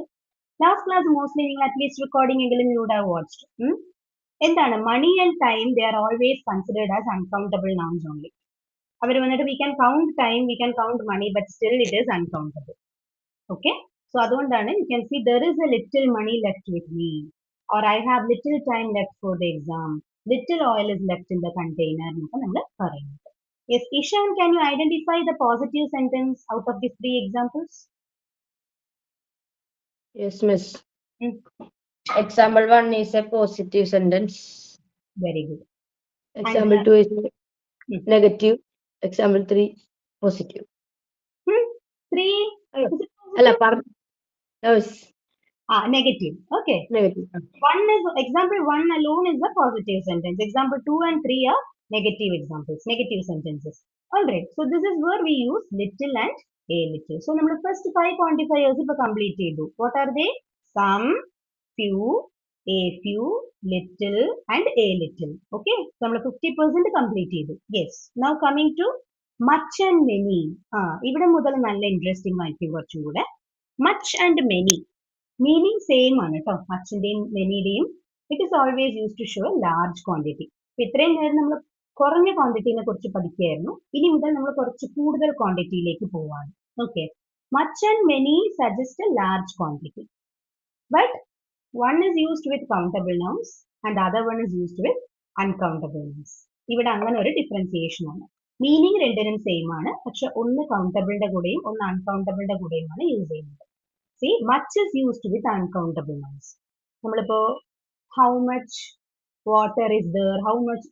ലാസ്റ്റ് ക്ലാസ് മോസ്റ്റ്ലി നിങ്ങൾ അറ്റ്ലീസ്റ്റ് റെക്കോർഡിംഗ് എങ്കിലും യു വുഡ് ഹാവ് വാച്ച്ഡ്. എന്താണ് money and time, they are always considered as uncountable nouns only. അവർ വന്നിട്ട് we can count time, we can count money, but still it is uncountable. Okay, so അതുകൊണ്ടാണ് you can see there is a little money left with me, or I have little time left for the exam, little oil is left in the container എന്നൊക്കെ നമ്മൾ പറയുന്നത്. Yes Ishan, can you identify the positive sentence out of these 3 examples? Yes, miss. Example 1 is a positive sentence. Very good. Example 2 is negative. Example 3 positive. 3 Alla, yes. Negative. Okay. Negative. One is example 1 alone is a positive sentence. Example 2 and 3 are negative examples, negative sentences. All right. So this is where we use little and a little. So നമ്മൾ first 5 quantifiers ഇപ്പോൾ complete ചെയ്തു. What are they? Some, few, a few, little and a little. Okay. So നമ്മൾ 50% complete ചെയ്തു. Yes. Now coming to much and many. ഇവിടെ മുതൽ നല്ല interesting ആയിരിക്കും കുറച്ചും കൂടെ. Much and many. Meaning same ആണ് കേട്ടോ, മച്ചിന്റെയും മെനിയുടെയും. It is always use to show a large quantity. അപ്പൊ ഇത്രയും നേരം നമ്മൾ കുറഞ്ഞ ക്വാണ്ടിറ്റിനെ കുറിച്ച് പഠിക്കുകയായിരുന്നു. ഇനി മുതൽ നമ്മൾ കുറച്ച് കൂടുതൽ ക്വാണ്ടിറ്റിയിലേക്ക് പോവാണ്. Okay, much and many suggest A large quantity, but one is used with countable nouns and other one is used with uncountable nouns. ഇവിടെ അങ്ങനെ ഒരു ഡിഫറൻസിയേഷൻ ആണ്. മീനിങ് രണ്ടിനും സെയിം ആണ്, പക്ഷെ ഒന്ന് കൗണ്ടബിളിന്റെ കൂടെയും ഒന്ന് അൺകൗണ്ടബിളിന്റെ കൂടെയുമാണ് യൂസ് ചെയ്യുന്നത്. See, much is used with uncountable nouns. നമ്മളിപ്പോ how much water is there, how much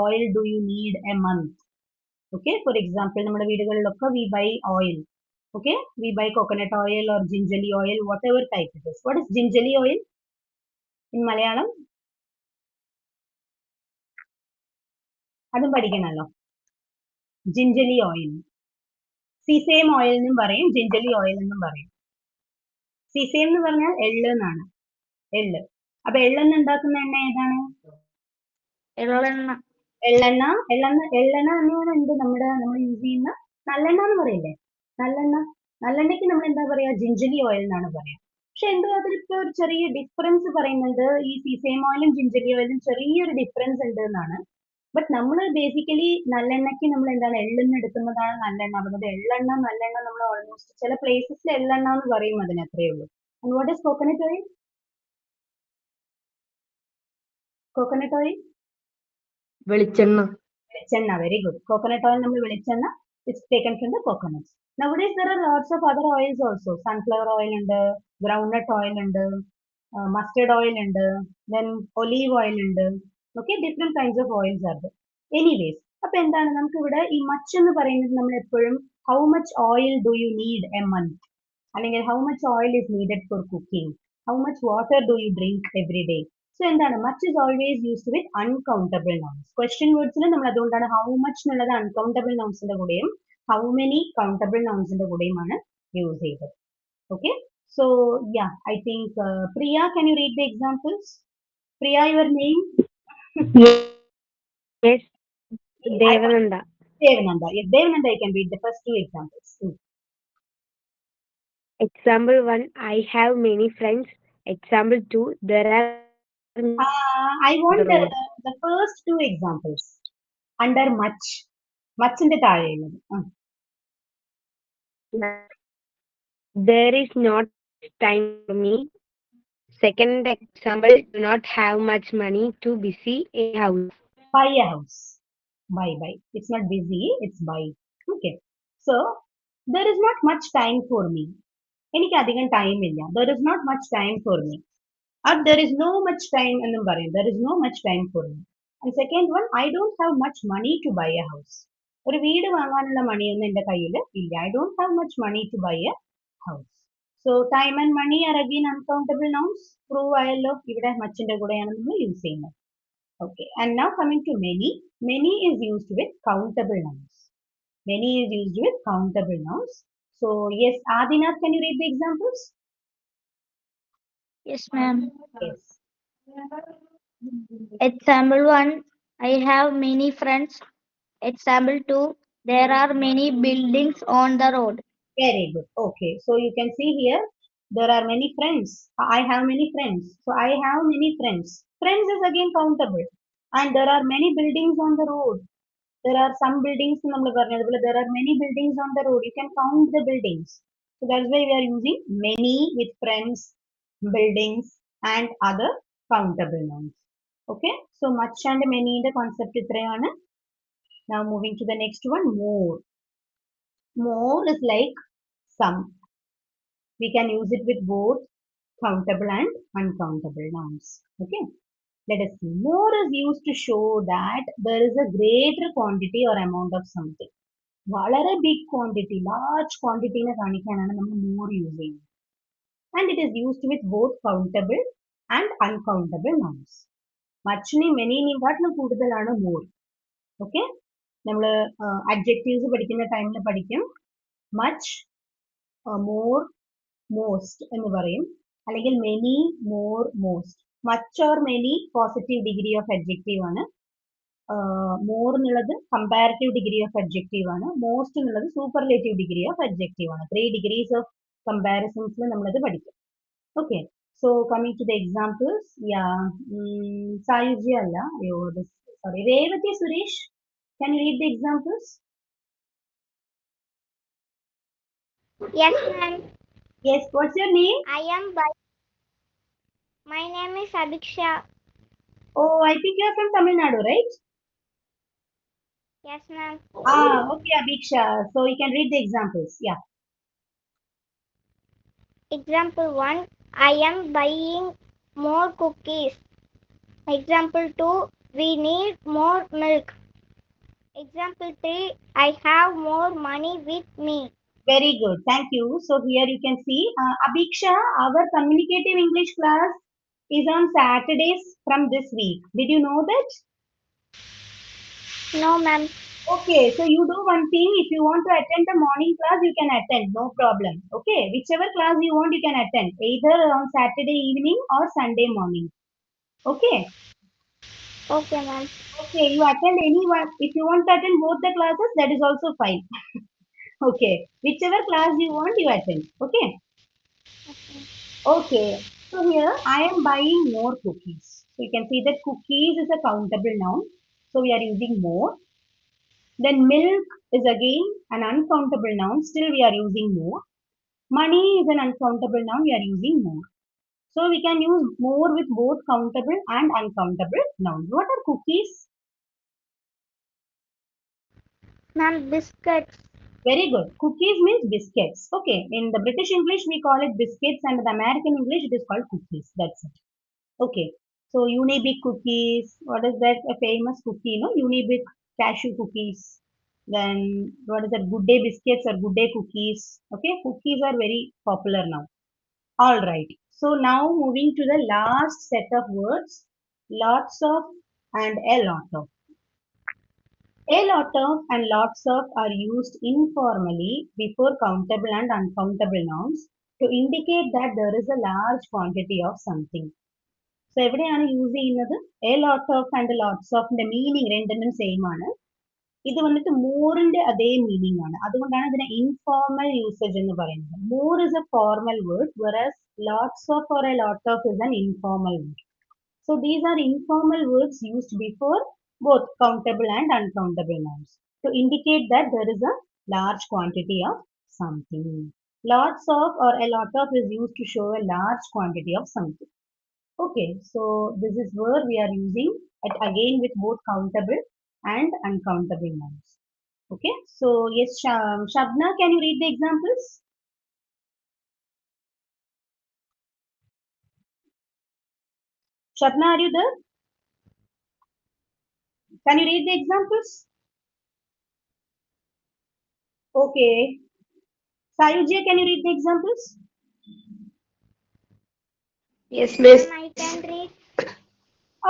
oil do you need a month? Okay, for example, നമ്മുടെ വീടുകളിലൊക്കെ we buy oil. Okay, we buy coconut oil or gingerly oil, whatever type it is. What is gingerly oil in Malayalam? അതും പഠിക്കണല്ലോ. Gingelly oil, സീസേം oil എന്നും പറയും, gingelly oil എന്നും പറയും. സീസേം എന്ന് പറഞ്ഞാൽ എള്ള് എന്നാണ്, എള്ള്. അപ്പൊ എള്ളെണ്ണ ഉണ്ടാക്കുന്ന എണ്ണ ഏതാണ്? എള്ളെണ്ണ. എള്ളെണ്ണ തന്നെയാണ് എന്ത് നമ്മൾ യൂസ് ചെയ്യുന്ന നല്ലെണ്ണ എന്ന് പറയില്ലേ, നല്ലെണ്ണയ്ക്ക് നമ്മൾ എന്താ പറയാ, ജിഞ്ചലി ഓയിൽ എന്നാണ് പറയാ. പക്ഷെ എന്തോ അതിലിപ്പോ ഒരു ചെറിയ ഡിഫറൻസ് പറയുന്നുണ്ട്. ഈ സീസേം ഓയിലും ജിഞ്ചലി ഓയിലും ചെറിയൊരു ഡിഫറൻസ് ഉണ്ട് എന്നാണ്. ബട്ട് നമ്മൾ ബേസിക്കലി നല്ലെണ്ണയ്ക്ക് നമ്മൾ എന്താണ് എള്ളെണ്ണ എടുക്കുന്നതാണ് നല്ലെണ്ണ. അതുകൊണ്ട് എള്ളെണ്ണ നല്ലെണ്ണ നമ്മൾ ഓൾമോസ്റ്റ് ചില പ്ലേസസിൽ എള്ളെണ്ണ എന്ന് പറയും, അതിന് അത്രയേ ഉള്ളൂ. And what is coconut oil? Coconut oil വെളിച്ചെണ്ണ. Very good. കോക്കനട്ട് ഓയിൽ നമ്മൾ വെളിച്ചെണ്ണ, it's taken from the coconuts. Nowadays there are lots of other oils also. Sunflower oil ഉണ്ട്, groundnut oil ഉണ്ട്, mustard oil ഉണ്ട്, then olive oil ഉണ്ട്. Okay, different kinds of oils are there. Anyways, അപ്പൊ എന്താണ് നമുക്ക് ഇവിടെ ഈ മച്ച് എന്ന് പറയുന്നത് നമ്മൾ എപ്പോഴും how much oil do you need a month, അല്ലെങ്കിൽ how much oil is needed for cooking, how much water do you drink every day. So എന്താണ് much is always used with uncountable nouns. Question വേർഡ്സിൽ നമ്മൾ അതുകൊണ്ടാണ് how much എന്നുള്ളത് uncountable നൗൺസിന്റെ കൂടെയും how many countable നൗൺസിന്റെ കൂടെയുമാണ് യൂസ് ചെയ്തത്. Okay, so yeah I think Priya, can you read the examples? Priya, your name? Yes, Devananda. Devananda. Yes, Devananda, I can read the first two examples. Example 1, I have many friends. Example 2, there are I want the road. the first two examples. Under much. Much in the താഴെയുള്ളത്. There is not time for me. Second example, do not have much money to busy a house. Buy a house. Buy. It's not busy, it's buy. Okay. So, there is not much time for me. എനിക്ക് അധികം time ഇല്ല. There is not much time for me. There is no much time എന്നും പറയും. There is no much time for me. And second one, I don't have much money to buy a house. ഒരു വീട് വാങ്ങാനുള്ള മണിയൊന്നും എൻ്റെ കയ്യിൽ ഇല്ല. I don't have much money to buy a house. So time and money are again uncountable nouns. Prove ആയല്ലോ, ഇവിടെ മച്ചിന്റെ കൂടെയാണ് നമ്മൾ യൂസ് ചെയ്യുന്നത്. Okay, and now coming to many. Many is used with countable nouns. Many is used with countable nouns. So yes, Adinath, can you read the examples? Yes, ma'am. Yes. Example 1, I have many friends. Example 2, there are many buildings on the road. Very good. Okay, so you can see here, there are many friends. I have many friends. So I have many friends. Friends is again countable. And there are many buildings on the road. There are some buildings, there are many buildings on the road. You can count the buildings. So that's why we are using many with friends, buildings, and other countable nouns. Okay, so much and many in the concept ഇത്രയാണ്. Now moving to the next one, more. More is like some. We can use it with both countable and uncountable nouns. Okay, let us see. More is used to show that there is a greater quantity or amount of something. വളരെ big quantity, large quantity നെ കാണിക്കാനാണ് നമ്മൾ more use ചെയ്യുന്നത്. And it is used with both countable and uncountable nouns. മച്ചിനെയും മെനിനെയും കാട്ടിലും കൂടുതലാണ് more. Okay, നമ്മൾ adjectives പഠിക്കുന്ന ടൈമിൽ പഠിക്കും. മച്ച്, മോർ, മോസ്റ്റ് എന്ന് പറയും, അല്ലെങ്കിൽ many, more, most. Much or many positive degree of adjective ആണ്. മോർ എന്നുള്ളത് കമ്പാരിറ്റീവ് ഡിഗ്രി ഓഫ് അഡ്ജക്റ്റീവ് ആണ്. മോസ്റ്റ് എന്നുള്ളത് സൂപ്പർലേറ്റീവ് ഡിഗ്രി ഓഫ് അഡ്ജക്റ്റീവ് ആണ്. 3 degrees ഓഫ് കമ്പാരിസൺസിൽ നമ്മളത് പഠിക്കും. Okay, so coming to the examples. Sayujya അല്ല, sorry, Revathi Suresh, can you read the examples? Yes, ma'am. Yes, what's your name? My name is Abhiksha. Oh, I think you are from Tamil Nadu, right? Yes, ma'am. Okay, Abhiksha. So you can read the examples. Yeah. Example 1, I am buying more cookies. Example 2, we need more milk. Example 3, I have more money with me. Very good. Thank you. So here you can see, Abhiksha, our communicative English class is on Saturdays from this week. Did you know that? No, ma'am. Okay, so you do one thing. If you want to attend the morning class, you can attend. No problem. Okay, whichever class you want, you can attend. Either on Saturday evening or Sunday morning. Okay. Okay, ma'am. Okay, you attend any one. If you want to attend both the classes, that is also fine. Okay, whichever class you want, you attend. Okay. Okay, so here I am buying more cookies. So you can see that cookies is a countable noun. So we are using more. Then milk is again an uncountable noun. Still we are using more. Money is an uncountable noun. We are using more. So we can use more with both countable and uncountable nouns. What are cookies? Ma'am, biscuits. Very good. Cookies means biscuits. Okay. In the British English, we call it biscuits, and the American English, it is called cookies. That's it. Okay. So Unibic cookies. What is that? A famous cookie, no? Unibic cashew cookies. Then what is that? Good day biscuits or good day cookies. Okay, cookies are very popular now. All right. So now moving to the last set of words, lots of and a lot of. A lot of and lots of are used informally before countable and uncountable nouns to indicate that there is a large quantity of something. So എവിടെയാണ് use ചെയ്യുന്നത്? A lot of and lots of ന്റെ meaning രണ്ടിനും same ആണ്. ഇത് വന്നിട്ട് മോറിന്റെ അതേ meaning ആണ്. അതുകൊണ്ടാണ് ഇതിനെ ഇൻഫോർമൽ യൂസേജ് എന്ന് പറയുന്നത്. More is A formal word, whereas lots of or a lot of is an informal word. So these are informal words used before both countable and uncountable nouns to indicate that there is a large quantity of something. Lots of or a lot of is used to show a large quantity of something. Okay, so this is where we are using it again with both countable and uncountable nouns. Okay, so yes, Shabna, can you read the examples? Shabna, are you there? Can you read the examples? Okay. Sayujya, can you read the examples? Yes, miss. Ma'am, I can read.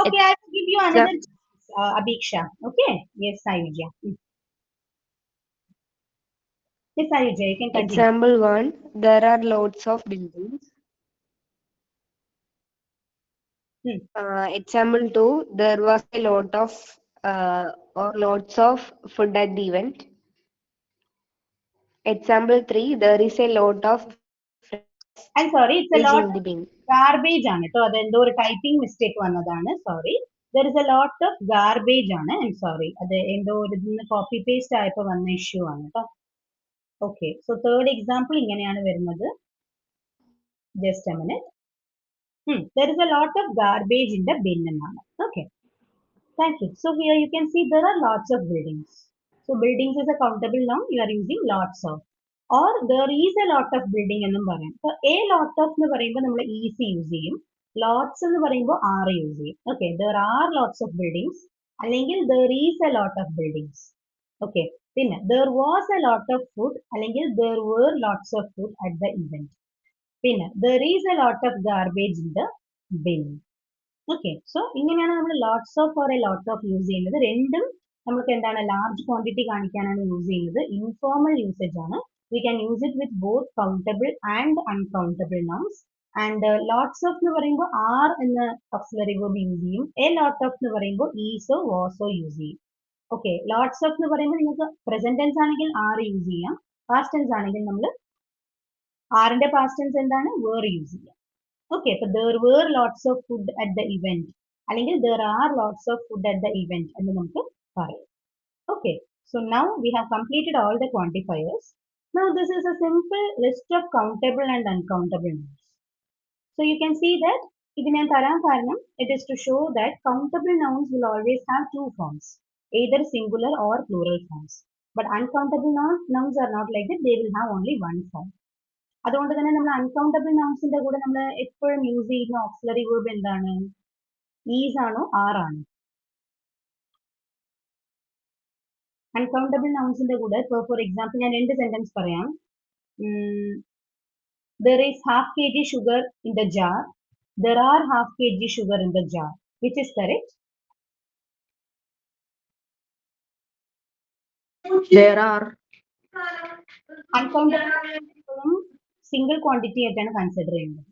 Okay, I will give you another chance, Abhiksha. Okay. Yes, Sayujya. Yes, Sayujya, you can continue. Example 1. There are lots of buildings. Example 2. There was a lot of or lots of food at the event. Example 3. There is a lot of I'm sorry, it's a fish lot in of the bin. garbage ആണ് കേട്ടോ. അതെന്തോ ഒരു typing mistake വന്നതാണ്. Sorry. There is a lot of garbage ആണ്. I'm sorry. അത് എന്തോ ഒരു copy paste ആയപ്പോൾ വന്ന ഇഷ്യൂ ആണ് കേട്ടോ. ഓക്കെ, സോ തേർഡ് എക്സാമ്പിൾ ഇങ്ങനെയാണ് വരുന്നത്. Just A minute. There is a lot of garbage in the bin എന്നാണ്. Okay. Thank you. So here you can see there are lots of buildings. So buildings is a countable noun. You are using lots of. Or there is a lot of building എന്നും പറയാം. So a lot of എന്ന് പറയുമ്പോൾ നമ്മൾ is use ചെയ്യും. Lots എന്ന് പറയുമ്പോൾ are use ചെയ്യും. Okay. There are lots of buildings. അല്ലെങ്കിൽ there is a lot of buildings. Okay. പിന്നെ there was a lot of food. അല്ലെങ്കിൽ there were lots of food at the event. പിന്നെ there is a lot of garbage in the bin. Okay, so ഇങ്ങനെയാണ് നമ്മൾ lots of or a lot of use ചെയ്യുന്നത്. രണ്ടും നമുക്ക് എന്താണ് large quantity കാണിക്കാനാണ് use ചെയ്യുന്നത്. ഇൻഫോർമൽ യൂസേജ് ആണ്. We can use it with both countable and uncountable nouns. And lots of എന്ന് പറയുമ്പോൾ ആർ എന്ന ഓക്സിലറി വേർബ് യൂസ് ചെയ്യും. എ ലോട്ട് ഓഫ് എന്ന് പറയുമ്പോൾ ഈസോ വാസോ യൂസ് ചെയ്യും. ഓക്കെ, ലോട്ട്സ് ഓഫ് എന്ന് പറയുമ്പോൾ നിങ്ങൾക്ക് പ്രസന്റ് ടെൻസ് ആണെങ്കിൽ ആർ യൂസ് ചെയ്യാം. പാസ്റ്റ് ടെൻസ് ആണെങ്കിൽ നമ്മൾ ആറിന്റെ പാസ്റ്റ് ടെൻസ് എന്താണ് വേർ യൂസ് ചെയ്യാം. Okay, so there were lots of food at the event. അല്ലെങ്കിൽ there are lots of food at the event എന്ന് നമുക്ക് പറയാം. Okay, so now we have completed all the quantifiers. Now this is a simple list of countable and uncountable nouns. So you can see that ഇത് ഞാൻ തരാൻ കാരണം it is to show that countable nouns will always have two forms, either singular or plural forms. But uncountable nouns are not like that. They will have only one form. അതുകൊണ്ട് തന്നെ നമ്മൾ uncountable നൗൺസിന്റെ കൂടെ നമ്മൾ എപ്പോഴും use ചെയ്യുന്ന auxiliary verb എന്താണ്? Is ആണോ R ആണോ? അൺകൗണ്ടബിൾ നൗൺസിന്റെ കൂടെ ഫോർ എക്സാമ്പിൾ ഞാൻ രണ്ട് സെന്റൻസ് പറയാം. There is half kg sugar in the jar. There are half kg sugar in the jar. Which is correct? There are. Uncountable single quantity ആയിട്ടാണ് consider ചെയ്യുന്നത്.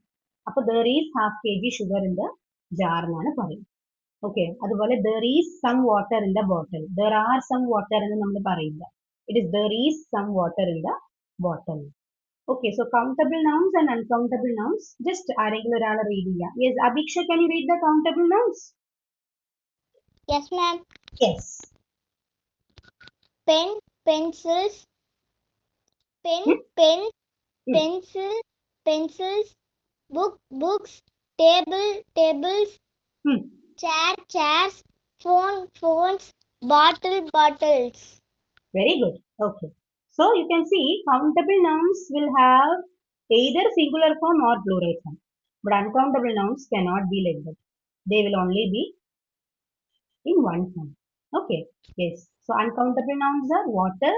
അപ്പൊ there is half kg sugar in the jar എന്നാണ് പറയുന്നത്. Okay, അതുപോലെ there is some water in the bottle. There are some water എന്ന് നമ്മൾ പറയില്ല. It is there is some water in the bottle. Okay, so countable nouns and uncountable nouns. Just ആരെങ്കിലും ഒരാൾ read ചെയ്യാം. Yes, Abhiksha, can you read the countable nouns? Yes, ma'am. Yes. Pen, pencils. Pen, pencil, pencils. Book, books. Table, tables. Chair, chairs. Phone, phones. Bottle, bottles. Very good. Okay. So you can see countable nouns will have either singular form or plural form. But uncountable nouns cannot be like that. They will only be in one form. Okay. Yes. So uncountable nouns are water,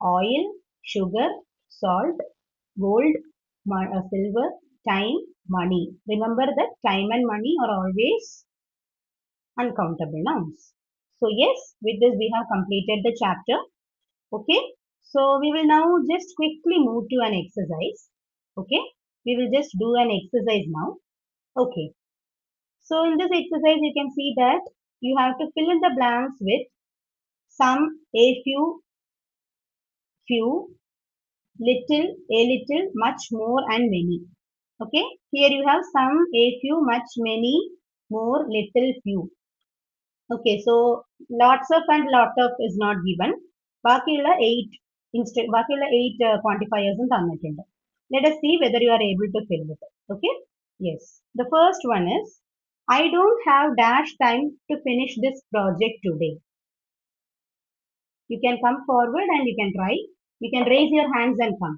oil, sugar, salt, gold, silver, time, money. Remember that time and money are always uncountable nouns. So yes, with this we have completed the chapter. Okay, so we will now just quickly move to an exercise. Okay, we will just do an exercise now. Okay, so in this exercise you can see that you have to fill in the blanks with some, a few, little, a little, much more, and many. Okay, here you have some, a few, much, many, more, little, few. Okay, so lots of and lot of is not given. ബാക്കിയുള്ള 8 ബാക്കിയുള്ള 8 quantifiers തന്നിട്ടുണ്ട്. Let us see whether you are able to fill it. Okay, yes, the first one is I don't have dash time to finish this project today. You can come forward and you can try. You can raise your hands and come.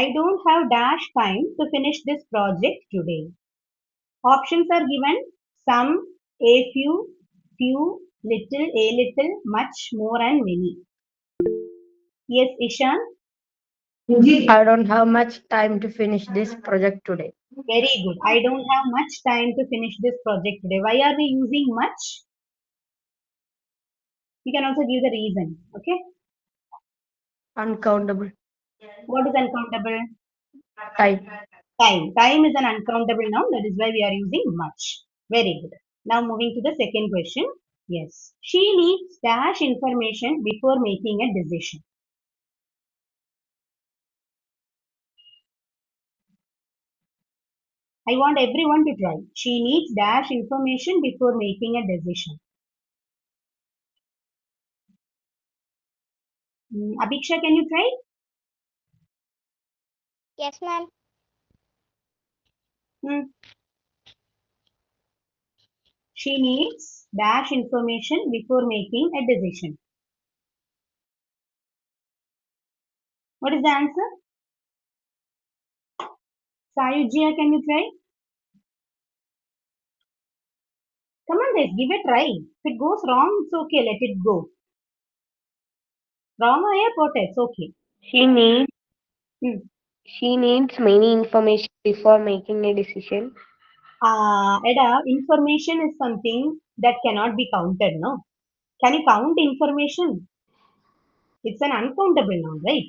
I don't have dash time to finish this project today. Options are given: some, a few, little, a little, much, more, and many. Yes, Ishan, I don't have much time to finish this project today. very good. I don't have much time to finish this project today. Why are we using much? You can also give the reason. Okay, Uncountable. what is uncountable? Time. Time. Time is an uncountable noun. That is why we are using much. Very good. Now moving to the second question. Yes, she needs dash information before making a decision. I want everyone to try. She needs dash information before making a decision. Abhiksha, can you try? Yes, ma'am. She needs dash information before making a decision. What is the answer? Sayujya, can you try? Come on, guys, give a try. If it goes wrong, it's okay. Let it go. Wrong or yeah, it's okay. She needs Hmm. she needs many information before making a decision. Eda, information is something that cannot be counted, no? Can you count information? It's an uncountable noun, right?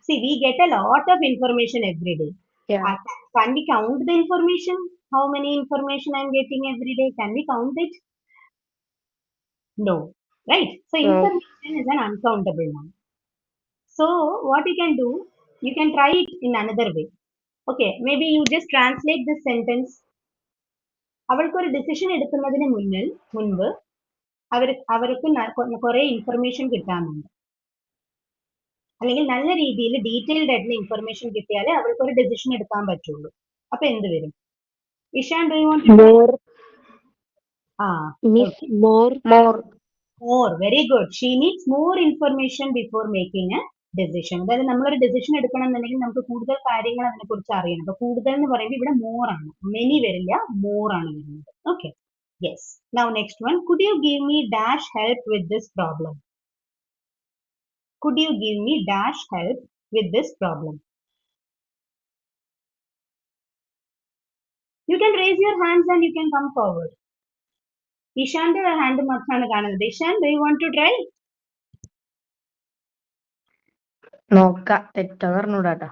See, we get a lot of information every day. Yeah. Can we count the information? How many information I'm getting every day? Can we count it? No, right? So No. information is an uncountable noun. So what you can do, you can try it in another way. Okay, maybe you just translate this sentence. അവൾക്ക് ഒരു decision എടുക്കുന്നതിന് മുൻപ് അവർക്ക് കുറെ information കിട്ടാനുണ്ട്. അല്ലെങ്കിൽ നല്ല രീതിയിൽ ഡീറ്റെയിൽഡ് ആയിട്ടുള്ള ഇൻഫർമേഷൻ കിട്ടിയാലേ അവൾക്ക് ഒരു ഡിസിഷൻ എടുക്കാൻ പറ്റുള്ളൂ. അപ്പൊ എന്ത് വരും? Ishan, do you want to More. Okay. More. Very good. She needs more information before making a decision. അതായത് നമ്മളൊരു ഡിസിഷൻ എടുക്കണം എന്നുണ്ടെങ്കിൽ നമുക്ക് കൂടുതൽ കാര്യങ്ങൾ അതിനെ കുറിച്ച് അറിയണം. അപ്പൊ കൂടുതൽ എന്ന് പറയുമ്പോൾ ഇവിടെ more ആണ്. Many വരില്ല, more ആണ് വരുന്നത്. Okay. Yes. Now next one. Could you give me dash help with this problem? Could you give me dash help with this problem? You can raise your hands and you can come forward. Ishante hand മാത്രമാണ് കാണുന്നത്. Ishan, do you want to try? നോക്കാം, തെറ്റാന്ന് പറഞ്ഞൂടാട്ടാ.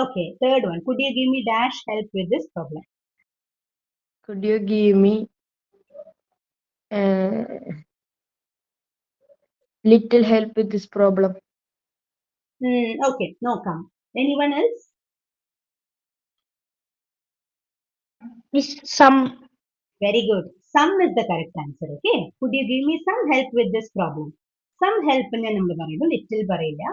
Okay, third one. Could you give me dash help with this problem? Could you give me little help with this problem? Okay, no come. Anyone else? Is some. Very good. Some is the correct answer. Okay. Could you give me some help with this problem? Some help എന്ന് നമ്മൾ പറയുമ്പോൾ little പറയില്ല.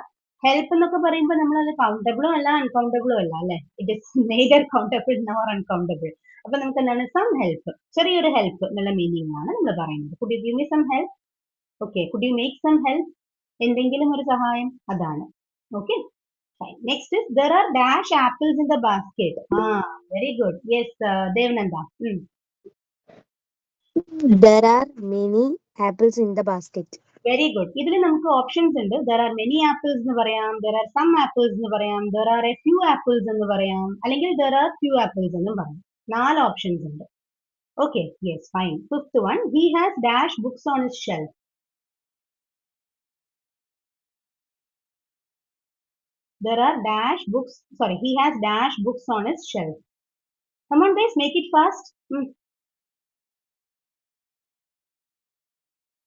Help എന്നൊക്കെ പറയുമ്പോൾ നമ്മൾ അത് കൗണ്ടബിളും അല്ല അൺകൗണ്ടബിളും അല്ല അല്ലെ. It is neither countable nor uncountable. അപ്പൊ നമുക്ക് എന്താണ് സം ഹെൽപ്പ്, ചെറിയൊരു ഹെൽപ്പ് എന്നുള്ള മീനിങ് ആണ് നമ്മൾ പറയുന്നത്. Could you give me some help? Okay. Could you make some help? എന്തെങ്കിലും ഒരു സഹായം, അതാണ്. Okay. Next is there are dash apples in the basket. Very good. Yes, Devananda. There are many apples in the basket. Very good. ഇതിൽ നമുക്ക് options ഉണ്ട്. There are many apples എന്ന് പറയാം, there are some apples എന്ന് പറയാം, there are A few apples എന്ന് പറയാം, അല്ലെങ്കിൽ ദർ ആർ ഫ്യൂ ആപ്പിൾസ് എന്നും പറയാം. 4 ഓപ്ഷൻസ് ഉണ്ട്. Okay, yes, fine. Fifth one, he has dash books on his shelf. There are dash books, sorry, he has dash books on his shelf. Come on guys, make it fast.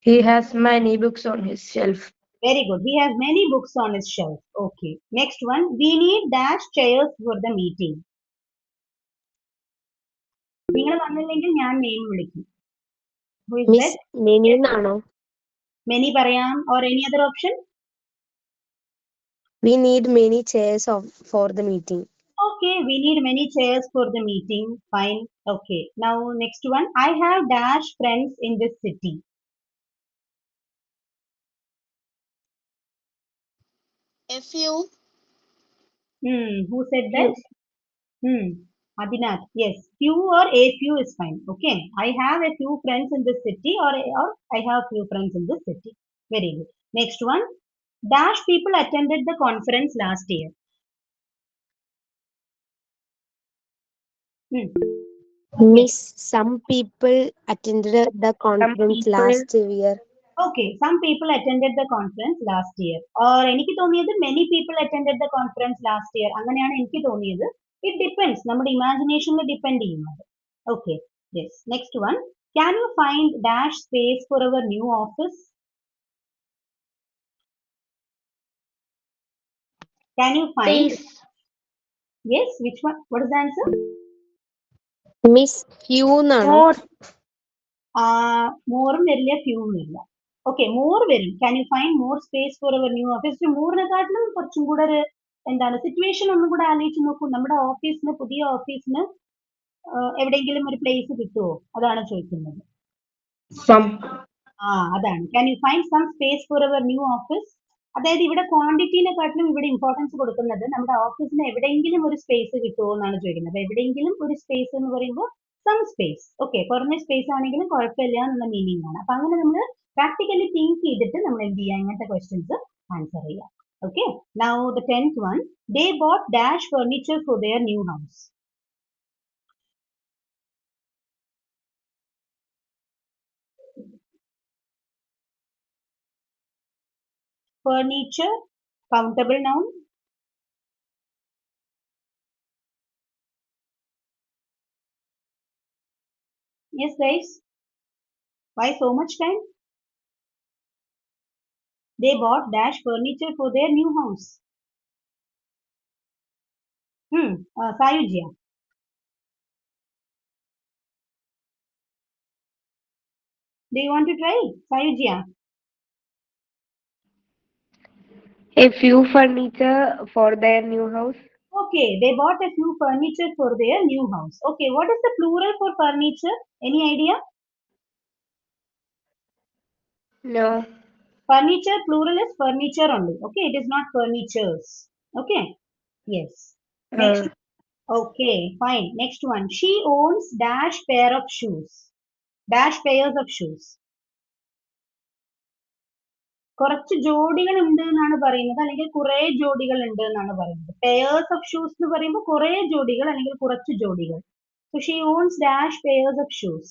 He has many books on his shelf. Very good. He has many books on his shelf. Okay. Next one. We need dash chairs for the meeting. നിങ്ങൾ വന്നില്ലെങ്കിൽ ഞാൻ name വിളിക്കും. Who is Miss that? many എന്നാണോ? Many പറയാം, or any other option? We need many chairs for the meeting. Okay, we need many chairs for the meeting. Fine. Okay. Now next one. I have dash friends in this city. A few. Who said that? Adinath, yes, few or a few is fine. Okay, I have a few friends in this city, or I have few friends in this city. Very good. Next one, dash people attended the conference last year. Miss, some people attended the conference last year. Okay, some people attended the conference last year. Or എനിക്ക് തോന്നിയത് many people attended the conference last year. അങ്ങനെയാണ് എനിക്ക് തോന്നിയത്. It depends. നമ്മുടെ ഇമാജിനേഷനിൽ depend ചെയ്യുന്നത്. Okay, yes. Next one. Can you find dash space for our new office? Can you find? Please. Yes, which one? What is the answer? Miss few എന്നാണോ? More. മോറും വരില്ല, ഫ്യൂവും വരില്ല. ഓക്കെ, മോർ വരും. Can you find more space for our new office? മോറിനെക്കാട്ടിലും കുറച്ചും കൂടെ ഒരു എന്താണ് സിറ്റുവേഷൻ ഒന്നും കൂടെ ആലോചിച്ച് നോക്കൂ. നമ്മുടെ ഓഫീസിന്, പുതിയ ഓഫീസിന് എവിടെയെങ്കിലും ഒരു പ്ലേസ് കിട്ടുമോ? അതാണ് ചോദിക്കുന്നത്. Some. അതാണ്. Can you find some space for our new office? അതായത് ഇവിടെ ക്വാണ്ടിറ്റിനെക്കാട്ടിലും ഇവിടെ ഇമ്പോർട്ടൻസ് കൊടുക്കുന്നത് നമ്മുടെ ഓഫീസിന് എവിടെയെങ്കിലും ഒരു സ്പേസ് കിട്ടുമോ എന്നാണ് ചോദിക്കുന്നത്. എവിടെയെങ്കിലും ഒരു സ്പേസ് എന്ന് പറയുമ്പോൾ സം സ്പേസ്. ഓക്കെ, കുറഞ്ഞ സ്പേസ് ആണെങ്കിലും കുഴപ്പമില്ല എന്നുള്ള മീനിങ് ആണ്. അപ്പൊ അങ്ങനെ നമ്മൾ പ്രാക്ടിക്കലി തിങ്ക് ചെയ്തിട്ട് നമ്മൾ എന്ത് ചെയ്യാം, ഇങ്ങനത്തെ ക്വസ്റ്റ്യൻസ് ആൻസർ ചെയ്യാം. Okay, now the 10th one. They bought dash furniture for their new house. Furniture, countable noun. Yes, guys. Why so much time? They bought dash furniture for their new house. Sayujya. Do you want to try? Sayujya. A few furniture for their new house. Okay, they bought a few furniture for their new house. Okay, what is the plural for furniture? Any idea? No. Furniture plural is furniture only. Okay, it is not furnitures. Okay, yes. Next. Okay, fine. Next one. She owns dash pair of shoes. Dash pairs of shoes. കുറച്ച് ജോഡികൾ ഉണ്ട് എന്നാണ് പറയുന്നത്, അല്ലെങ്കിൽ കുറെ ജോഡികൾ ഉണ്ട് എന്നാണ് പറയുന്നത്. പെയേഴ്സ് ഓഫ് ഷൂസ് എന്ന് പറയുമ്പോൾ കുറെ ജോഡികൾ അല്ലെങ്കിൽ കുറച്ച് ജോഡികൾ. So she owns dash pairs of shoes.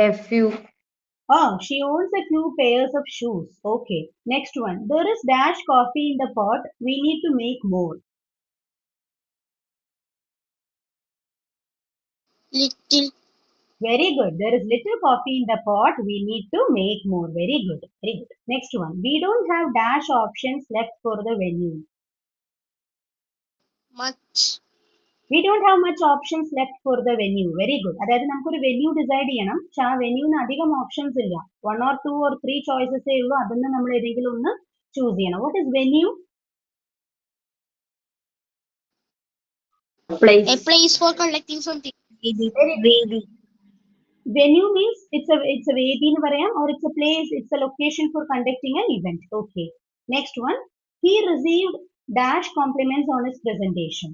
A few. Oh, she owns a few pairs of shoes. Okay. Next one. There is dash coffee in the pot. We need to make more. Little. Very good. There is little coffee in the pot. We need to make more. Very good. Very good. Next one. We don't have dash options left for the venue. Much. We don't have much options left for the venue. Very good. അതായത് നമുക്കൊരു venue decide ചെയ്യണം. പക്ഷെ ആ വെന്യൂന്ന് അധികം options ഇല്ല. 1 or 2 or 3 ചോയ്സസേ ഉള്ളൂ. അതിന്ന് നമ്മൾ ഏതെങ്കിലും ഒന്ന് ചൂസ് ചെയ്യണം. What is venue? Place. A place for collecting something. Vedi. Venue means it's a വേദി എന്ന് പറയാം, or it's a place, it's a location for conducting an event. Okay. Next one. He received dash compliments on his presentation.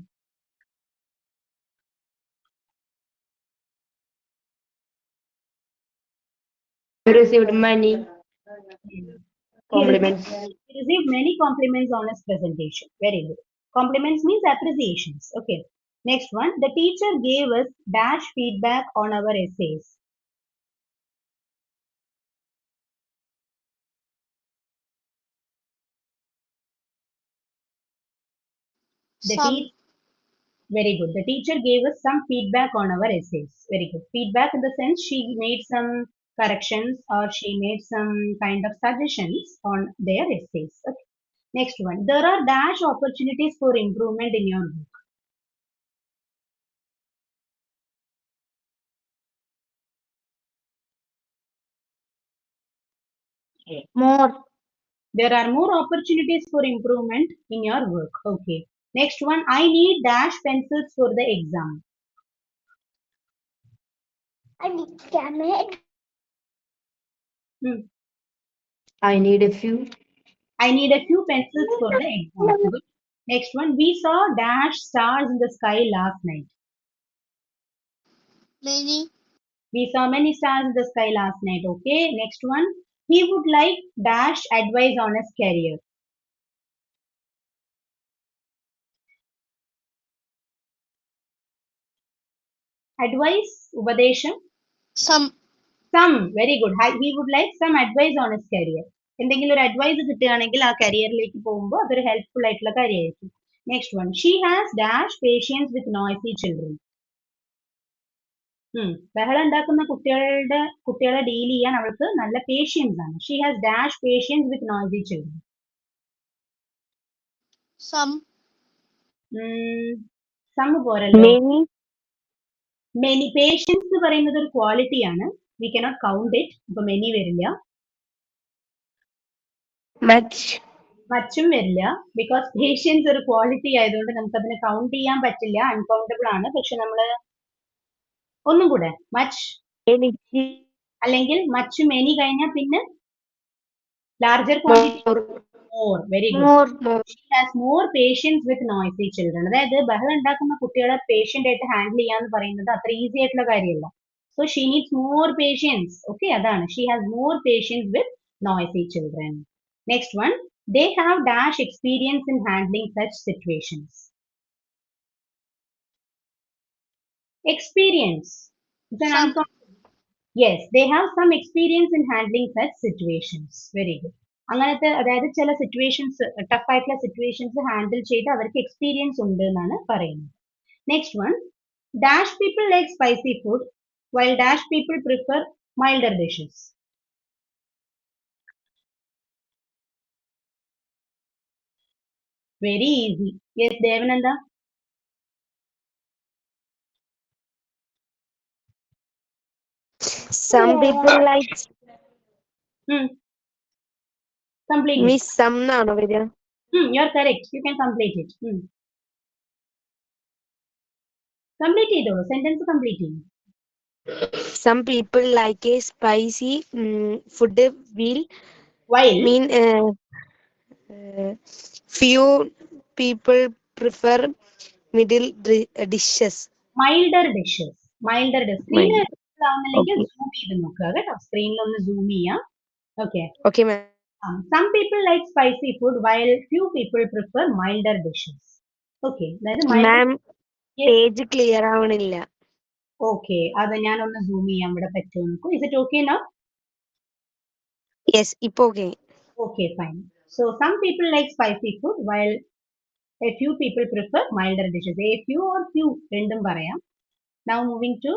I received many He compliments. received many compliments on his presentation. Very good. Compliments means appreciations. Okay. Next one. The teacher gave us dash feedback on our essays. The Some. Very good. The teacher gave us some feedback on our essays. Very good. Feedback in the sense she made some corrections or she made some kind of suggestions on their essays. Okay. Next one. There are dash opportunities for improvement in your book. More. There are more opportunities for improvement in your work. Okay. Next one. I need dash pencils for the exam. I need camera. Hmm. I need a few. I need a few pencils for the exam. Good. Next one. We saw dash stars in the sky last night. Many. We saw many stars in the sky last night. Okay. Next one. He would like dash advice on his career. Advice, ഉപദേശം. Some. Some. Very good. He would like some advice on his career. എന്തെങ്കിലും ഒരു advice കിട്ടുകയാണെങ്കിൽ ആ കരിയറിലേക്ക് പോകുമ്പോൾ അതൊരു helpful ആയിട്ടുള്ള കാര്യമായിരിക്കും. Next one. She has dash patience with noisy children. ബഹളം ഉണ്ടാക്കുന്ന കുട്ടികളെ ഡീൽ ചെയ്യാൻ അവൾക്ക് നല്ല പേഷ്യൻസ് ആണ്. She has dash patience with noisy children. Some. Some പോരല്ലോ. Many. മെനി. പേഷ്യൻസ് എന്ന് പറയുന്നത് ഒരു ക്വാളിറ്റി ആണ്. We cannot count it. അപ്പൊ മെനി വരില്ല. Much. മച്ചും വരില്ല. ബിക്കോസ് പേഷ്യൻസ് ഒരു ക്വാളിറ്റി ആയതുകൊണ്ട് നമുക്ക് അതിനെ കൗണ്ട് ചെയ്യാൻ പറ്റില്ല. അൺകൗണ്ടബിൾ ആണ്. പക്ഷെ നമ്മള് ഒന്നും കൂടെ മച്ച് Many. അല്ലെങ്കിൽ മച്ച് മെനി കഴിഞ്ഞാൽ പിന്നെ larger quantity more. Very good. More. She has more patience with noisy children. അതായത് ബഹളം ഉണ്ടാക്കുന്ന കുട്ടികളെ പേഷ്യന്റ് ആയിട്ട് ഹാൻഡിൽ ചെയ്യാന്ന് പറയുന്നത് അത്ര ഈസി ആയിട്ടുള്ള കാര്യമല്ല. So she needs more patience. Okay. അതാണ് she has more patience with noisy children. Next one. They have dash experience in handling such situations. Experience. It's an Some. Yes, they have some experience in handling such situations. Very good. അങ്ങനത്തെ അതായത് ചില situations tough ആയിട്ടുള്ള situations handle ചെയ്ത് അവർക്ക് experience ഉണ്ട് എന്നാണ് പറയുന്നത്. Next one. Dash people like spicy food while dash people prefer milder dishes. Very easy. Yes Devananda. Some people like Complete it. miss some എന്നാണോ വരിക? You're correct. You can complete it. Complete ചെയ്തോളൂ. Sentence complete ചെയ്യും. Some people like a spicy food While mean few people prefer middle dishes. Milder dishes. Milder dish. സ്ക്രീനിൽ ആവുന്നില്ലെങ്കിൽ Okay. Zoom ചെയ്ത് നോക്കുക കേട്ടോ. സ്ക്രീനിൽ ഒന്ന് സൂം ചെയ്യാം. Okay. Okay, ma'am. Some people like spicy food while few people prefer milder dishes. Okay. അതായത് Ma'am, page clear ആവണില്ല. Okay. അത് ഞാനൊന്ന് സൂം ചെയ്യാൻ ഇവിടെ പറ്റുമോ നോക്കൂ. Is it okay now? Yes, ഇപ്പൊ okay. Okay, fine. So some people like spicy food while a few people prefer milder dishes. A few or few രണ്ടും പറയാം. Now moving to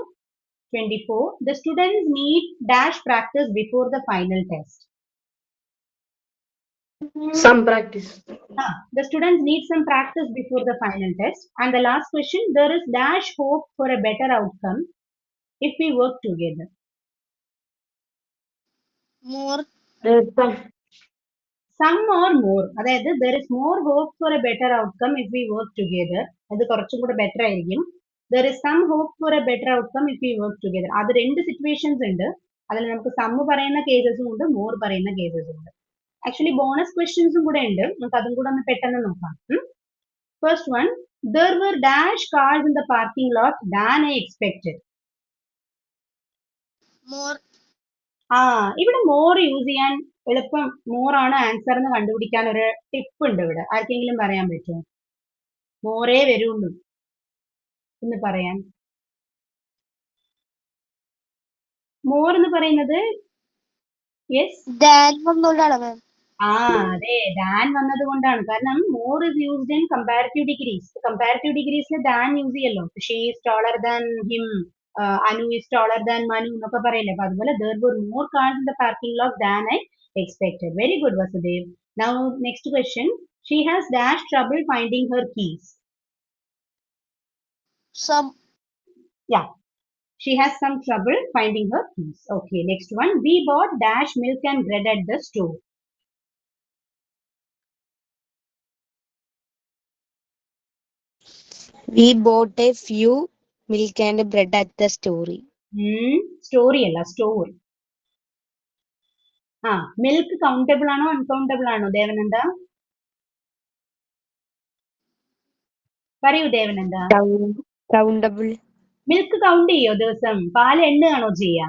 24. The students need dash practice before the final test. Some practice. The students need some practice before the final test. And the last question, there is dash hope for a better outcome if we work together. More. There's some. Some or more. അതായത് there is more hope for a better outcome if we work together. അത് കുറച്ചും കൂടെ better ആയിരിക്കും. There is some hope for a better outcome if we work together. അത് രണ്ട് situations ഉണ്ട്. അതിൽ നമുക്ക് സം പറയുന്ന കേസസും ഉണ്ട്, മോർ പറയുന്ന കേസസും ഉണ്ട്. ആക്ച്വലി ബോണസ് ക്വസ്റ്റ്യൻസും കൂടെ ഉണ്ട്. നമുക്ക് അതും കൂടെ ഒന്ന് പെട്ടെന്ന് നോക്കാം. First one, there were dash cars in the parking lot than I expected. More. ഇവിടെ മോർ യൂസ് ചെയ്യാൻ എളുപ്പം മോർ ആണ് ആൻസർ എന്ന് കണ്ടുപിടിക്കാൻ ഒരു ടിപ്പ് ഉണ്ട് ഇവിടെ. ആർക്കെങ്കിലും പറയാൻ പറ്റുമോ? മോറേ വരുള്ളൂ എന്ന് പറയാൻ. മോർ എന്ന് പറയുന്നത് യെസ് അതെ, ദാൻ വന്നത് കൊണ്ടാണ്. കാരണം more is used in comparative degrees. Comparative ഡിഗ്രീസിൽ ദാൻ യൂസ് ചെയ്യല്ലോ. She is taller than him, Anu is taller than Manu എന്നൊക്കെ പറയില്ലേ. അപ്പൊ അതുപോലെ there were more cars in the parking lot than I expected. Very good, Vasudev. Now next question. She has dash trouble finding her keys. Yeah, she has some trouble finding her keys. Okay, next one. We bought dash milk and bread at the store. We bought a few milk and bread at the store. Story അല്ല, store. Milk countable ആണോ uncountable ആണോ ദേവനന്ദ? പറയൂ Devananda. Countable. Milk count ചെയ്യോ ദിവസം? പാല് എണ്ണുകയാണോ ചെയ്യാ?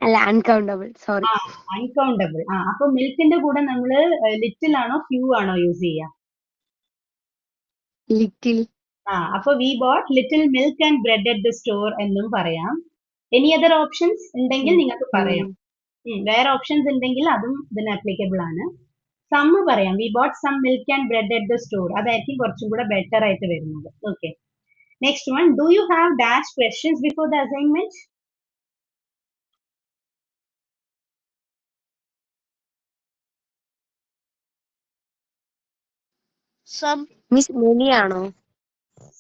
അല്ല, uncountable. Sorry. Uncountable. അപ്പൊ മിൽക്കിന്റെ കൂടെ നമ്മള് ലിറ്റിൽ ആണോ ഫ്യൂ ആണോ യൂസ് ചെയ്യാ? Little. അപ്പൊ we bought little milk and bread at the store എന്നും പറയാം. എനി അതർ ഓപ്ഷൻസ് ഉണ്ടെങ്കിൽ നിങ്ങൾക്ക് പറയാം. വേറെ ഓപ്ഷൻസ് ഉണ്ടെങ്കിൽ അതും ഇതിന് ആപ്ലിക്കബിൾ ആണ്. സം പറയാം. We bought some milk and bread at the store. അതായിരിക്കും കുറച്ചും കൂടെ ബെറ്റർ ആയിട്ട് വരുന്നത്. Okay, next one. Do you have dash questions before the assignment? Miss many ആണോ?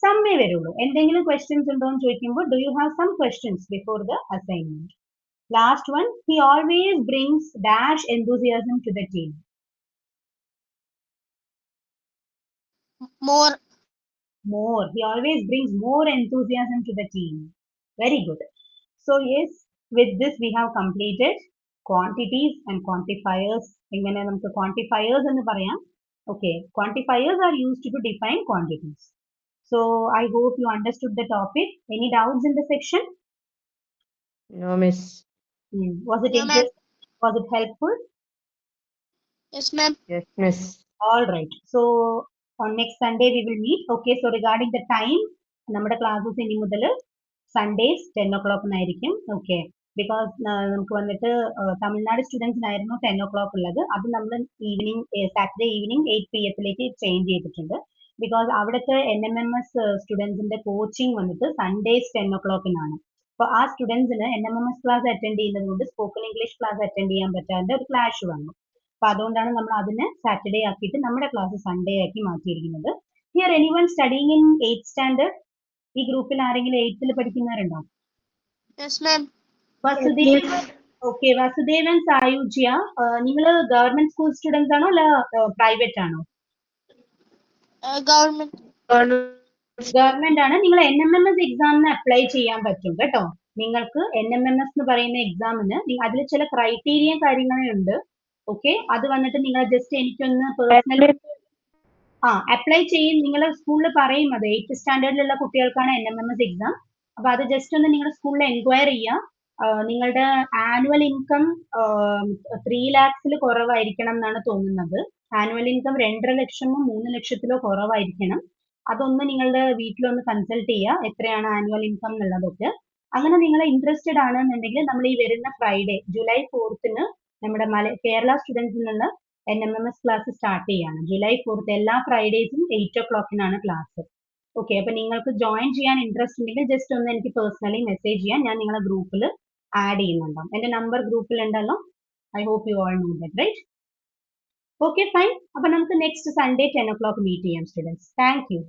സമ്മേ വരുള്ളൂ. എന്തെങ്കിലും ക്വസ്റ്റ്യൻസ് ഉണ്ടോ എന്ന് ചോദിക്കുമ്പോൾ do you have some questions before the assignment. Last one. He always brings dash enthusiasm to the team. More. He always brings more enthusiasm to the team. Very good. So yes, with this we have completed quantities and quantifiers. എങ്ങനെ നമുക്ക് quantifiers എന്ന് പറയാം. Okay, quantifiers are used to define quantities. So I hope you understood the topic. Any doubts in the section? No, miss. Was it interesting? Was it helpful? Yes, miss. All right. So on next Sunday we will meet. Okay. So regarding the time, നമ്മുടെ classes ഇനി മുതൽ Sundays 10 o'clock ആയിരിക്കും. Okay, because നമുക്ക് വന്നിട്ട് Tamil Nadu സ്റ്റുഡൻസിനായിരുന്നു 10 o'clock ഉള്ളത്. അത് നമ്മൾ evening Saturday evening 8 PM change ചെയ്തിട്ടുണ്ട്. ബിക്കോസ് അവിടുത്തെ NMMS സ്റ്റുഡൻസിന്റെ കോച്ചിങ് വന്നിട്ട് സൺഡേസ് 10 o'clock അപ്പൊ ആ സ്റ്റുഡൻസിന് NMMS ക്ലാസ് അറ്റൻഡ് ചെയ്യുന്നത് കൊണ്ട് സ്പോക്കൺ ഇംഗ്ലീഷ് ക്ലാസ് അറ്റൻഡ് ചെയ്യാൻ പറ്റാതെ ഒരു ക്ലാഷ് വന്നു. അപ്പൊ അതുകൊണ്ടാണ് നമ്മൾ അതിനെ സാറ്റർഡേ ആക്കിയിട്ട് നമ്മുടെ ക്ലാസ് സൺഡേ ആക്കി മാറ്റിയിരിക്കുന്നത്. Here anyone studying in 8th standard? ഈ ഗ്രൂപ്പിൽ ആരെങ്കിലും 8th പഠിക്കുന്നവരുണ്ടോ? വസുദേവൻ. ഓക്കെ, വസുദേവൻ, സായുജ്യ, നിങ്ങൾ ഗവൺമെന്റ് സ്കൂൾ സ്റ്റുഡൻസ് ആണോ അല്ല പ്രൈവറ്റ് ആണോ? ഗവൺമെന്റ് ആണ്. നിങ്ങൾ NMMS എക്സാമിന് അപ്ലൈ ചെയ്യാൻ പറ്റും കേട്ടോ. നിങ്ങൾക്ക് NMMS എന്ന് പറയുന്ന എക്സാമിന് അതിൽ ചില ക്രൈറ്റീരിയ കാര്യങ്ങളേ ഉണ്ട്. ഓക്കെ, അത് വന്നിട്ട് നിങ്ങൾ ജസ്റ്റ് എനിക്കൊന്ന് പേഴ്സണലി അപ്ലൈ ചെയ്യും. നിങ്ങളുടെ സ്കൂളിൽ പറയും അത് 8th സ്റ്റാൻഡേർഡിലുള്ള കുട്ടികൾക്കാണ് NMMS എക്സാം. അപ്പൊ അത് ജസ്റ്റ് ഒന്ന് നിങ്ങളുടെ സ്കൂളിൽ എൻക്വയർ ചെയ്യുക. നിങ്ങളുടെ ആനുവൽ ഇൻകം 3 lakhs കുറവായിരിക്കണം എന്നാണ് തോന്നുന്നത്. ആനുവൽ ഇൻകം 2.5 ലക്ഷമോ 3 ലക്ഷത്തിലോ കുറവായിരിക്കണം. അതൊന്ന് നിങ്ങളുടെ വീട്ടിലൊന്ന് കൺസൾട്ട് ചെയ്യുക എത്രയാണ് ആനുവൽ ഇൻകം എന്നുള്ളതൊക്കെ. അങ്ങനെ നിങ്ങൾ ഇൻട്രസ്റ്റഡ് ആണെന്നുണ്ടെങ്കിൽ നമ്മൾ ഈ വരുന്ന ഫ്രൈഡേ ജൂലൈ 4th നമ്മുടെ കേരള സ്റ്റുഡൻസിനുള്ള NMMS ക്ലാസ് സ്റ്റാർട്ട് ചെയ്യാണ്. ജൂലൈ 4th എല്ലാ ഫ്രൈഡേസും 8 o'clock ക്ലാസ്. ഓക്കെ, അപ്പൊ നിങ്ങൾക്ക് ജോയിൻ ചെയ്യാൻ ഇൻട്രസ്റ്റ് ഉണ്ടെങ്കിൽ ജസ്റ്റ് ഒന്ന് എനിക്ക് പേഴ്സണലി മെസ്സേജ് ചെയ്യാൻ. ഞാൻ നിങ്ങളെ ഗ്രൂപ്പിൽ ആഡ് ചെയ്യുന്നുണ്ടാവും. എന്റെ നമ്പർ ഗ്രൂപ്പിൽ ഉണ്ടല്ലോ. I hope you all know that, right? Okay, fine. അപ്പൊ നമുക്ക് നെക്സ്റ്റ് സൺഡേ 10 o'clock മീറ്റ് ചെയ്യാം സ്റ്റുഡൻസ്. Thank U.